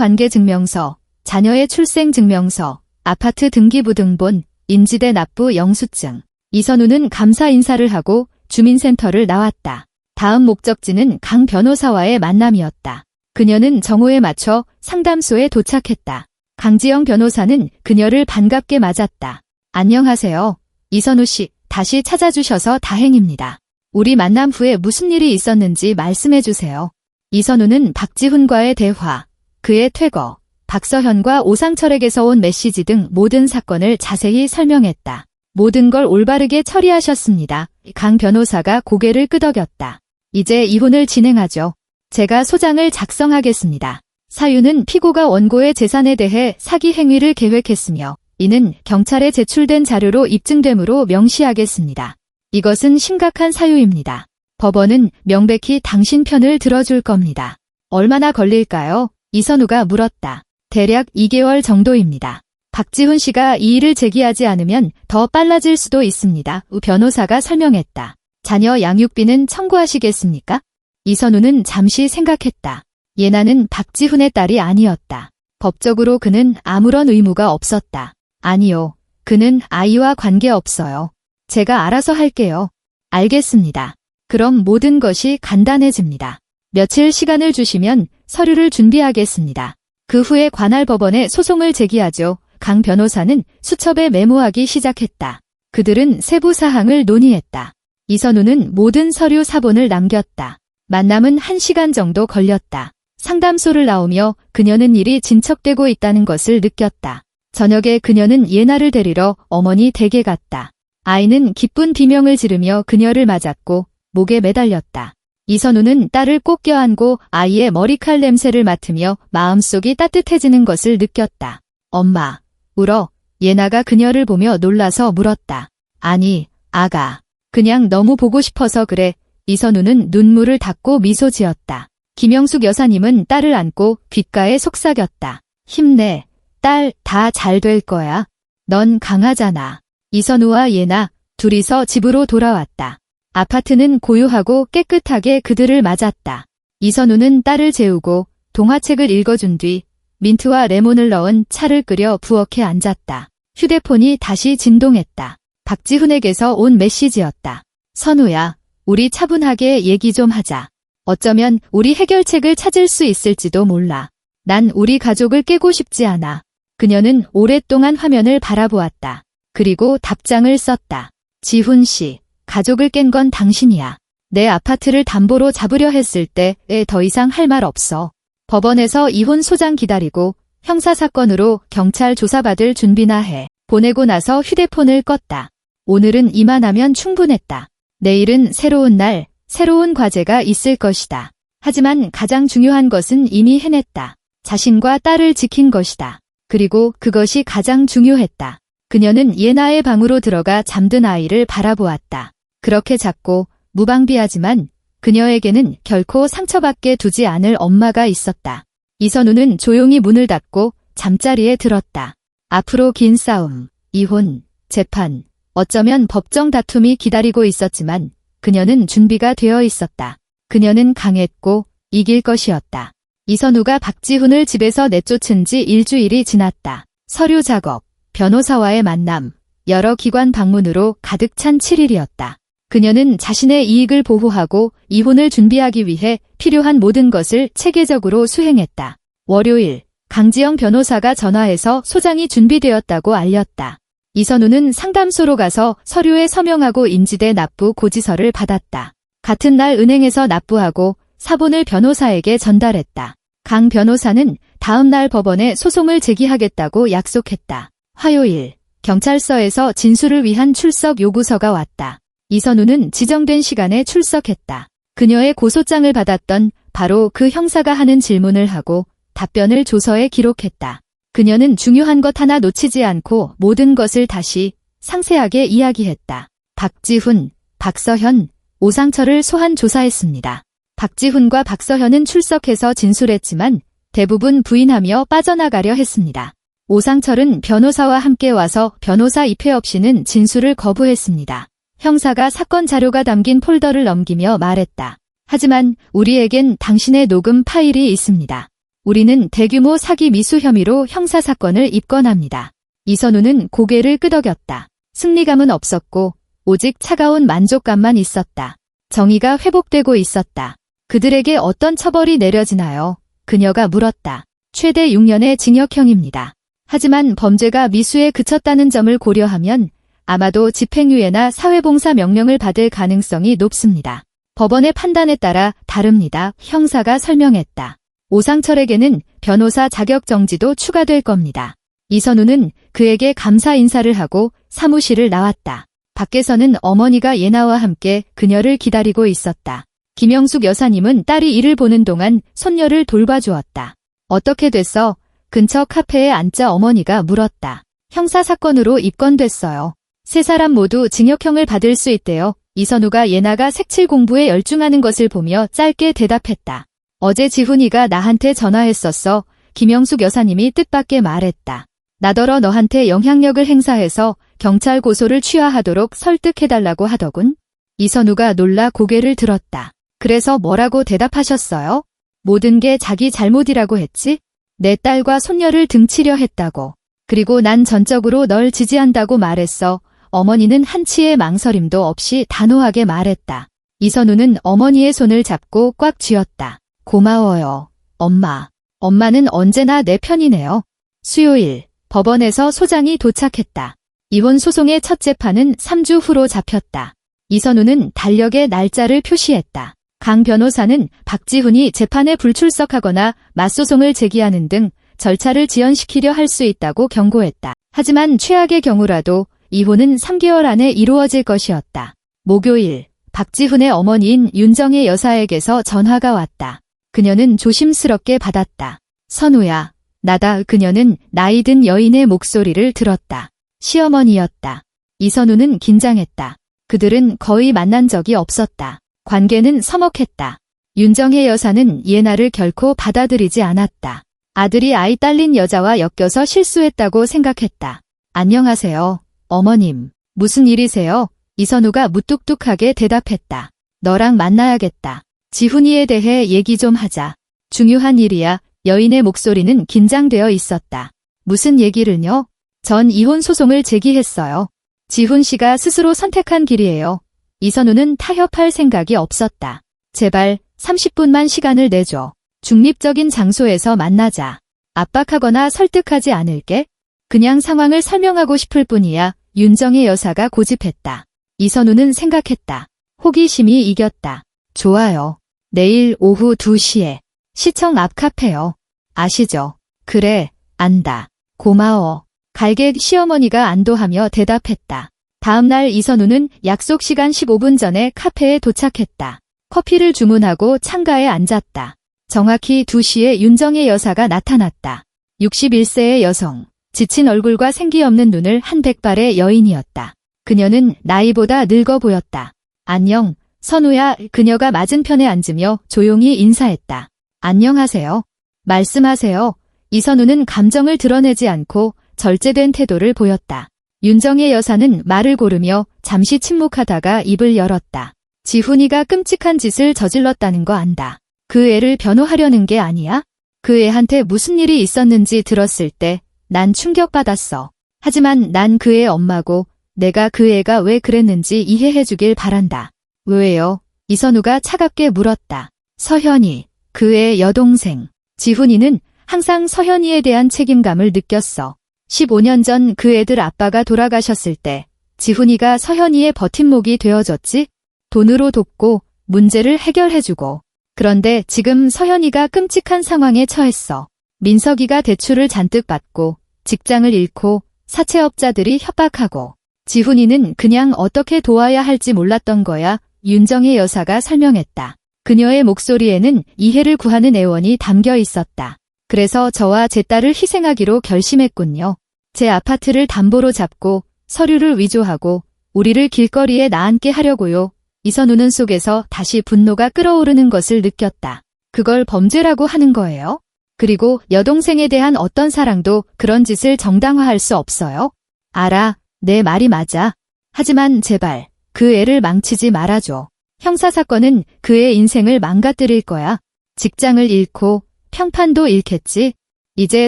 S1: 혼인관계증명서, 자녀의 출생증명서, 아파트 등기부등본, 인지대 납부 영수증. 이선우는 감사 인사를 하고 주민센터를 나왔다. 다음 목적지는 강 변호사와의 만남이었다. 그녀는 정오에 맞춰 상담소에 도착했다. 강지영 변호사는 그녀를 반갑게 맞았다. 안녕하세요. 이선우 씨, 다시 찾아주셔서 다행입니다. 우리 만남 후에 무슨 일이 있었는지 말씀해 주세요. 이선우는 박지훈과의 대화, 그의 퇴거, 박서현과 오상철에게서 온 메시지 등 모든 사건을 자세히 설명했다. 모든 걸 올바르게 처리하셨습니다. 강 변호사가 고개를 끄덕였다. 이제 이혼을 진행하죠. 제가 소장을 작성하겠습니다. 사유는 피고가 원고의 재산에 대해 사기 행위를 계획했으며 이는 경찰에 제출된 자료로 입증되므로 명시하겠습니다. 이것은 심각한 사유입니다. 법원은 명백히 당신 편을 들어줄 겁니다. 얼마나 걸릴까요? 이선우가 물었다. 대략 2개월 정도입니다. 박지훈 씨가 이 일을 제기하지 않으면 더 빨라질 수도 있습니다. 변호사가 설명했다. 자녀 양육비는 청구하시겠습니까? 이선우는 잠시 생각했다. 예나는 박지훈의 딸이 아니었다. 법적으로 그는 아무런 의무가 없었다. 아니요. 그는 아이와 관계없어요. 제가 알아서 할게요. 알겠습니다. 그럼 모든 것이 간단해집니다. 며칠 시간을 주시면 서류를 준비하겠습니다. 그 후에 관할 법원에 소송을 제기하죠. 강 변호사는 수첩에 메모하기 시작했다. 그들은 세부 사항을 논의했다. 이선우는 모든 서류 사본을 남겼다. 만남은 1시간 정도 걸렸다. 상담소를 나오며 그녀는 일이 진척되고 있다는 것을 느꼈다. 저녁에 그녀는 예나를 데리러 어머니 댁에 갔다. 아이는 기쁜 비명을 지르며 그녀를 맞았고 목에 매달렸다. 이선우는 딸을 꼭 껴안고 아이의 머리칼 냄새를 맡으며 마음속이 따뜻해지는 것을 느꼈다. 엄마, 울어. 예나가 그녀를 보며 놀라서 물었다. 아니, 아가. 그냥 너무 보고 싶어서 그래. 이선우는 눈물을 닦고 미소 지었다. 김영숙 여사님은 딸을 안고 귓가에 속삭였다. 힘내. 딸, 다 잘 될 거야. 넌 강하잖아. 이선우와 예나, 둘이서 집으로 돌아왔다. 아파트는 고요하고 깨끗하게 그들을 맞았다. 이선우는 딸을 재우고 동화책을 읽어준 뒤 민트와 레몬을 넣은 차를 끓여 부엌에 앉았다. 휴대폰이 다시 진동했다. 박지훈에게서 온 메시지였다. 선우야, 우리 차분하게 얘기 좀 하자. 어쩌면 우리 해결책을 찾을 수 있을지도 몰라. 난 우리 가족을 깨고 싶지 않아. 그녀는 오랫동안 화면을 바라보았다. 그리고 답장을 썼다. 지훈 씨, 가족을 깬 건 당신이야. 내 아파트를 담보로 잡으려 했을 때에 더 이상 할 말 없어. 법원에서 이혼 소장 기다리고 형사사건으로 경찰 조사받을 준비나 해. 보내고 나서 휴대폰을 껐다. 오늘은 이만하면 충분했다. 내일은 새로운 날, 새로운 과제가 있을 것이다. 하지만 가장 중요한 것은 이미 해냈다. 자신과 딸을 지킨 것이다. 그리고 그것이 가장 중요했다. 그녀는 예나의 방으로 들어가 잠든 아이를 바라보았다. 그렇게 작고 무방비하지만 그녀에게는 결코 상처받게 두지 않을 엄마가 있었다. 이선우는 조용히 문을 닫고 잠자리에 들었다. 앞으로 긴 싸움, 이혼, 재판, 어쩌면 법정 다툼이 기다리고 있었지만 그녀는 준비가 되어 있었다. 그녀는 강했고 이길 것이었다. 이선우가 박지훈을 집에서 내쫓은 지 일주일이 지났다. 서류 작업, 변호사와의 만남, 여러 기관 방문으로 가득 찬 7일이었다. 그녀는 자신의 이익을 보호하고 이혼을 준비하기 위해 필요한 모든 것을 체계적으로 수행했다. 월요일, 강지영 변호사가 전화해서 소장이 준비되었다고 알렸다. 이선우는 상담소로 가서 서류에 서명하고 인지대 납부 고지서를 받았다. 같은 날 은행에서 납부하고 사본을 변호사에게 전달했다. 강 변호사는 다음 날 법원에 소송을 제기하겠다고 약속했다. 화요일, 경찰서에서 진술을 위한 출석 요구서가 왔다. 이선우는 지정된 시간에 출석했다. 그녀의 고소장을 받았던 바로 그 형사가 하는 질문을 하고 답변을 조서에 기록했다. 그녀는 중요한 것 하나 놓치지 않고 모든 것을 다시 상세하게 이야기했다. 박지훈, 박서현, 오상철을 소환 조사했습니다. 박지훈과 박서현은 출석해서 진술했지만 대부분 부인하며 빠져나가려 했습니다. 오상철은 변호사와 함께 와서 변호사 입회 없이는 진술을 거부했습니다. 형사가 사건 자료가 담긴 폴더를 넘기며 말했다. 하지만 우리에겐 당신의 녹음 파일이 있습니다. 우리는 대규모 사기 미수 혐의로 형사사건을 입건합니다. 이선우는 고개를 끄덕였다. 승리감은 없었고 오직 차가운 만족감만 있었다. 정의가 회복되고 있었다. 그들에게 어떤 처벌이 내려지나요? 그녀가 물었다. 최대 6년의 징역형입니다. 하지만 범죄가 미수에 그쳤다는 점을 고려하면 아마도 집행유예나 사회봉사 명령을 받을 가능성이 높습니다. 법원의 판단에 따라 다릅니다. 형사가 설명했다. 오상철에게는 변호사 자격 정지도 추가될 겁니다. 이선우는 그에게 감사 인사를 하고 사무실을 나왔다. 밖에서는 어머니가 예나와 함께 그녀를 기다리고 있었다. 김영숙 여사님은 딸이 일을 보는 동안 손녀를 돌봐주었다. 어떻게 됐어? 근처 카페에 앉자 어머니가 물었다. 형사사건으로 입건됐어요. 세 사람 모두 징역형을 받을 수 있대요. 이선우가 예나가 색칠 공부에 열중하는 것을 보며 짧게 대답했다. 어제 지훈이가 나한테 전화했었어. 김영숙 여사님이 뜻밖의 말했다. 나더러 너한테 영향력을 행사해서 경찰 고소를 취하하도록 설득해달라고 하더군. 이선우가 놀라 고개를 들었다. 그래서 뭐라고 대답하셨어요? 모든 게 자기 잘못이라고 했지? 내 딸과 손녀를 등치려 했다고. 그리고 난 전적으로 널 지지한다고 말했어. 어머니는 한치의 망설임도 없이 단호하게 말했다. 이선우는 어머니의 손을 잡고 꽉 쥐었다. 고마워요, 엄마. 엄마는 언제나 내 편이네요. 수요일, 법원에서 소장이 도착했다. 이혼 소송의 첫 재판은 3주 후로 잡혔다. 이선우는 달력에 날짜를 표시했다. 강 변호사는 박지훈이 재판에 불출석하거나 맞소송을 제기하는 등 절차를 지연시키려 할 수 있다고 경고했다. 하지만 최악의 경우라도 이혼은 3개월 안에 이루어질 것이었다. 목요일, 박지훈의 어머니인 윤정혜 여사에게서 전화가 왔다. 그녀는 조심스럽게 받았다. 선우야, 나다. 그녀는 나이 든 여인의 목소리를 들었다. 시어머니였다. 이선우는 긴장했다. 그들은 거의 만난 적이 없었다. 관계는 서먹했다. 윤정혜 여사는 예나를 결코 받아들이지 않았다. 아들이 아이 딸린 여자와 엮여서 실수했다고 생각했다. 안녕하세요, 어머님. 무슨 일이세요? 이선우가 무뚝뚝하게 대답했다. 너랑 만나야겠다. 지훈이에 대해 얘기 좀 하자. 중요한 일이야. 여인의 목소리는 긴장되어 있었다. 무슨 얘기를요? 전 이혼 소송을 제기했어요. 지훈 씨가 스스로 선택한 길이에요. 이선우는 타협할 생각이 없었다. 제발 30분만 시간을 내줘. 중립적인 장소에서 만나자. 압박하거나 설득하지 않을게. 그냥 상황을 설명하고 싶을 뿐이야. 윤정혜 여사가 고집했다. 이선우는 생각했다. 호기심이 이겼다. 좋아요. 내일 오후 2시에 시청 앞 카페요. 아시죠? 그래, 안다. 고마워. 갈개 시어머니가 안도하며 대답했다. 다음 날 이선우는 약속 시간 15분 전에 카페에 도착했다. 커피를 주문하고 창가에 앉았다. 정확히 2시에 윤정혜 여사가 나타났다. 61세의 여성, 지친 얼굴과 생기 없는 눈을 한 백발의 여인이었다. 그녀는 나이보다 늙어 보였다. 안녕, 선우야. 그녀가 맞은편에 앉으며 조용히 인사했다. 안녕하세요. 말씀하세요. 이선우는 감정을 드러내지 않고 절제된 태도를 보였다. 윤정혜 여사는 말을 고르며 잠시 침묵하다가 입을 열었다. 지훈이가 끔찍한 짓을 저질렀다는 거 안다. 그 애를 변호하려는 게 아니야? 그 애한테 무슨 일이 있었는지 들었을 때 난 충격받았어. 하지만 난 그 애 엄마고 내가 그 애가 왜 그랬는지 이해해 주길 바란다. 왜요? 이선우가 차갑게 물었다. 서현이, 그 애 여동생. 지훈이는 항상 서현이에 대한 책임감을 느꼈어. 15년 전 그 애들 아빠가 돌아가셨을 때 지훈이가 서현이의 버팀목이 되어줬지? 돈으로 돕고 문제를 해결해주고. 그런데 지금 서현이가 끔찍한 상황에 처했어. 민석이가 대출을 잔뜩 받고 직장을 잃고 사채업자들이 협박하고. 지훈이는 그냥 어떻게 도와야 할지 몰랐던 거야. 윤정혜 여사가 설명했다. 그녀의 목소리에는 이해를 구하는 애원이 담겨 있었다. 그래서 저와 제 딸을 희생하기로 결심했군요. 제 아파트를 담보로 잡고 서류를 위조하고 우리를 길거리에 나앉게 하려고요. 이선우는 속에서 다시 분노가 끓어오르는 것을 느꼈다. 그걸 범죄라고 하는 거예요? 그리고 여동생에 대한 어떤 사랑도 그런 짓을 정당화할 수 없어요? 알아, 내 말이 맞아. 하지만 제발 그 애를 망치지 말아줘. 형사사건은 그의 인생을 망가뜨릴 거야. 직장을 잃고 평판도 잃겠지. 이제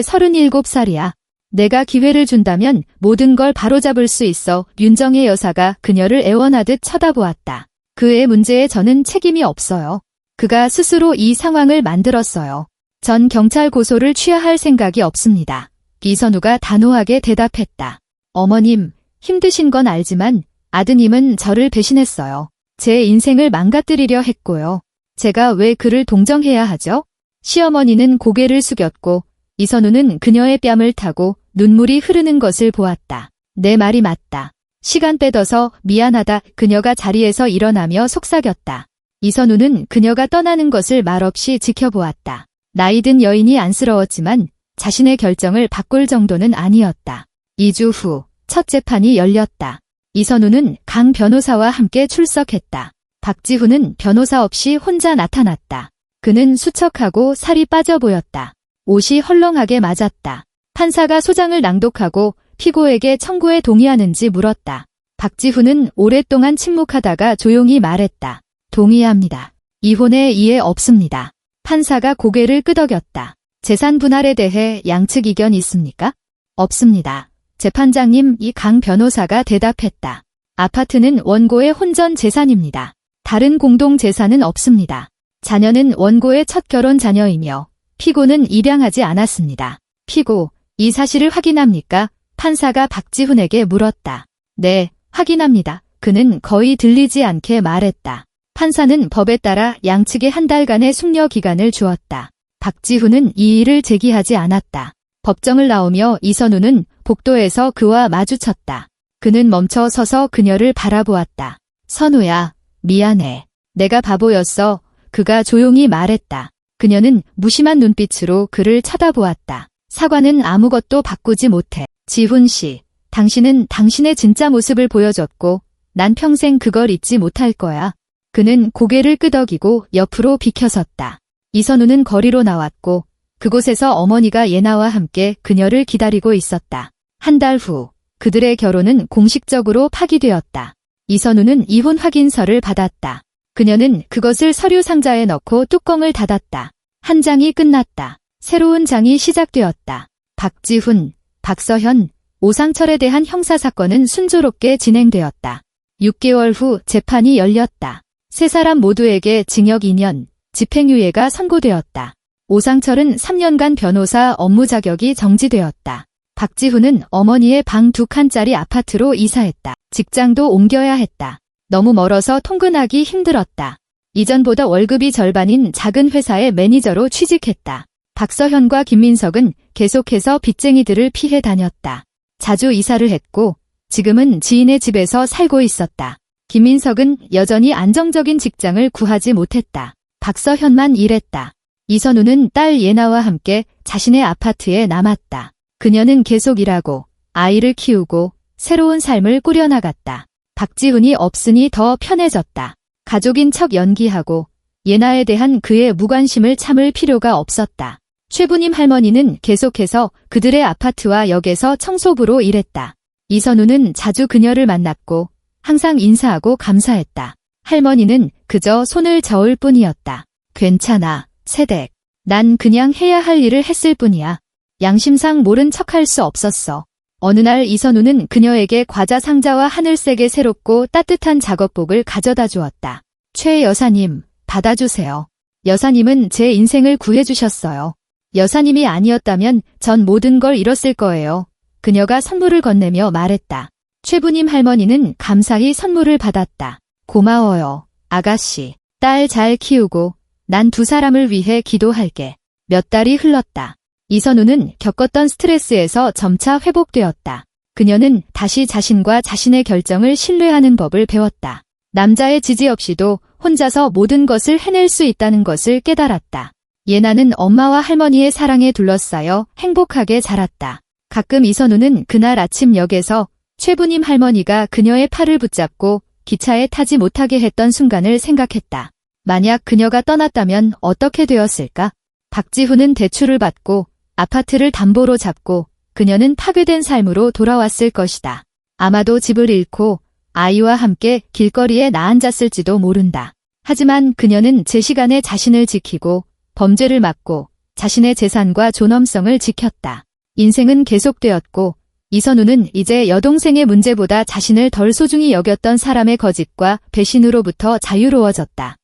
S1: 37살이야. 내가 기회를 준다면 모든 걸 바로잡을 수 있어. 윤정혜 여사가 그녀를 애원하듯 쳐다보았다. 그의 문제에 저는 책임이 없어요. 그가 스스로 이 상황을 만들었어요. 전 경찰 고소를 취하할 생각이 없습니다. 이선우가 단호하게 대답했다. 어머님, 힘드신 건 알지만 아드님은 저를 배신했어요. 제 인생을 망가뜨리려 했고요. 제가 왜 그를 동정해야 하죠? 시어머니는 고개를 숙였고 이선우는 그녀의 뺨을 타고 눈물이 흐르는 것을 보았다. 내 말이 맞다. 시간 빼둬서 미안하다. 그녀가 자리에서 일어나며 속삭였다. 이선우는 그녀가 떠나는 것을 말없이 지켜보았다. 나이든 여인이 안쓰러웠지만 자신의 결정을 바꿀 정도는 아니었다. 2주 후 첫 재판이 열렸다. 이선우는 강 변호사와 함께 출석했다. 박지훈은 변호사 없이 혼자 나타났다. 그는 수척하고 살이 빠져 보였다. 옷이 헐렁하게 맞았다. 판사가 소장을 낭독하고 피고에게 청구에 동의하는지 물었다. 박지훈은 오랫동안 침묵하다가 조용히 말했다. 동의합니다. 이혼에 이해 없습니다. 판사가 고개를 끄덕였다. 재산 분할에 대해 양측 이견 있습니까? 없습니다. 재판장님, 이 강 변호사가 대답했다. 아파트는 원고의 혼전 재산입니다. 다른 공동 재산은 없습니다. 자녀는 원고의 첫 결혼 자녀이며 피고는 입양하지 않았습니다. 피고, 이 사실을 확인합니까? 판사가 박지훈에게 물었다. 네, 확인합니다. 그는 거의 들리지 않게 말했다. 판사는 법에 따라 양측에 한 달간의 숙려 기간을 주었다. 박지훈은 이 일을 제기하지 않았다. 법정을 나오며 이선우는 복도에서 그와 마주쳤다. 그는 멈춰 서서 그녀를 바라보았다. 선우야, 미안해. 내가 바보였어. 그가 조용히 말했다. 그녀는 무심한 눈빛으로 그를 쳐다보았다. 사과는 아무것도 바꾸지 못해. 지훈 씨, 당신은 당신의 진짜 모습을 보여줬고 난 평생 그걸 잊지 못할 거야. 그는 고개를 끄덕이고 옆으로 비켜섰다. 이선우는 거리로 나왔고 그곳에서 어머니가 예나와 함께 그녀를 기다리고 있었다. 한 달 후 그들의 결혼은 공식적으로 파기되었다. 이선우는 이혼 확인서를 받았다. 그녀는 그것을 서류 상자에 넣고 뚜껑을 닫았다. 한 장이 끝났다. 새로운 장이 시작되었다. 박지훈, 박서현, 오상철에 대한 형사사건은 순조롭게 진행되었다. 6개월 후 재판이 열렸다. 세 사람 모두에게 징역 2년, 집행유예가 선고되었다. 오상철은 3년간 변호사 업무 자격이 정지되었다. 박지훈은 어머니의 방 2칸짜리 아파트로 이사했다. 직장도 옮겨야 했다. 너무 멀어서 통근하기 힘들었다. 이전보다 월급이 절반인 작은 회사의 매니저로 취직했다. 박서현과 김민석은 계속해서 빚쟁이들을 피해 다녔다. 자주 이사를 했고 지금은 지인의 집에서 살고 있었다. 김민석은 여전히 안정적인 직장을 구하지 못했다. 박서현만 일했다. 이선우는 딸 예나와 함께 자신의 아파트에 남았다. 그녀는 계속 일하고 아이를 키우고 새로운 삶을 꾸려나갔다. 박지훈이 없으니 더 편해졌다. 가족인 척 연기하고 예나에 대한 그의 무관심을 참을 필요가 없었다. 최부님 할머니는 계속해서 그들의 아파트와 역에서 청소부로 일했다. 이선우는 자주 그녀를 만났고 항상 인사하고 감사했다. 할머니는 그저 손을 저을 뿐이었다. 괜찮아, 세댁. 난 그냥 해야 할 일을 했을 뿐이야. 양심상 모른 척할 수 없었어. 어느 날 이선우는 그녀에게 과자 상자와 하늘색의 새롭고 따뜻한 작업복을 가져다 주었다. 최 여사님, 받아주세요. 여사님은 제 인생을 구해주셨어요. 여사님이 아니었다면 전 모든 걸 잃었을 거예요. 그녀가 선물을 건네며 말했다. 최부님 할머니는 감사히 선물을 받았다. 고마워요, 아가씨. 딸 잘 키우고 난 두 사람을 위해 기도할게. 몇 달이 흘렀다. 이선우는 겪었던 스트레스에서 점차 회복되었다. 그녀는 다시 자신과 자신의 결정을 신뢰하는 법을 배웠다. 남자의 지지 없이도 혼자서 모든 것을 해낼 수 있다는 것을 깨달았다. 예나는 엄마와 할머니의 사랑에 둘러싸여 행복하게 자랐다. 가끔 이선우는 그날 아침 역에서 최부님 할머니가 그녀의 팔을 붙잡고 기차에 타지 못하게 했던 순간을 생각했다. 만약 그녀가 떠났다면 어떻게 되었을까? 박지훈은 대출을 받고 아파트를 담보로 잡고 그녀는 파괴된 삶으로 돌아왔을 것이다. 아마도 집을 잃고 아이와 함께 길거리에 나앉았을지도 모른다. 하지만 그녀는 제 시간에 자신을 지키고 범죄를 막고 자신의 재산과 존엄성을 지켰다. 인생은 계속되었고 이선우는 이제 여동생의 문제보다 자신을 덜 소중히 여겼던 사람의 거짓과 배신으로부터 자유로워졌다.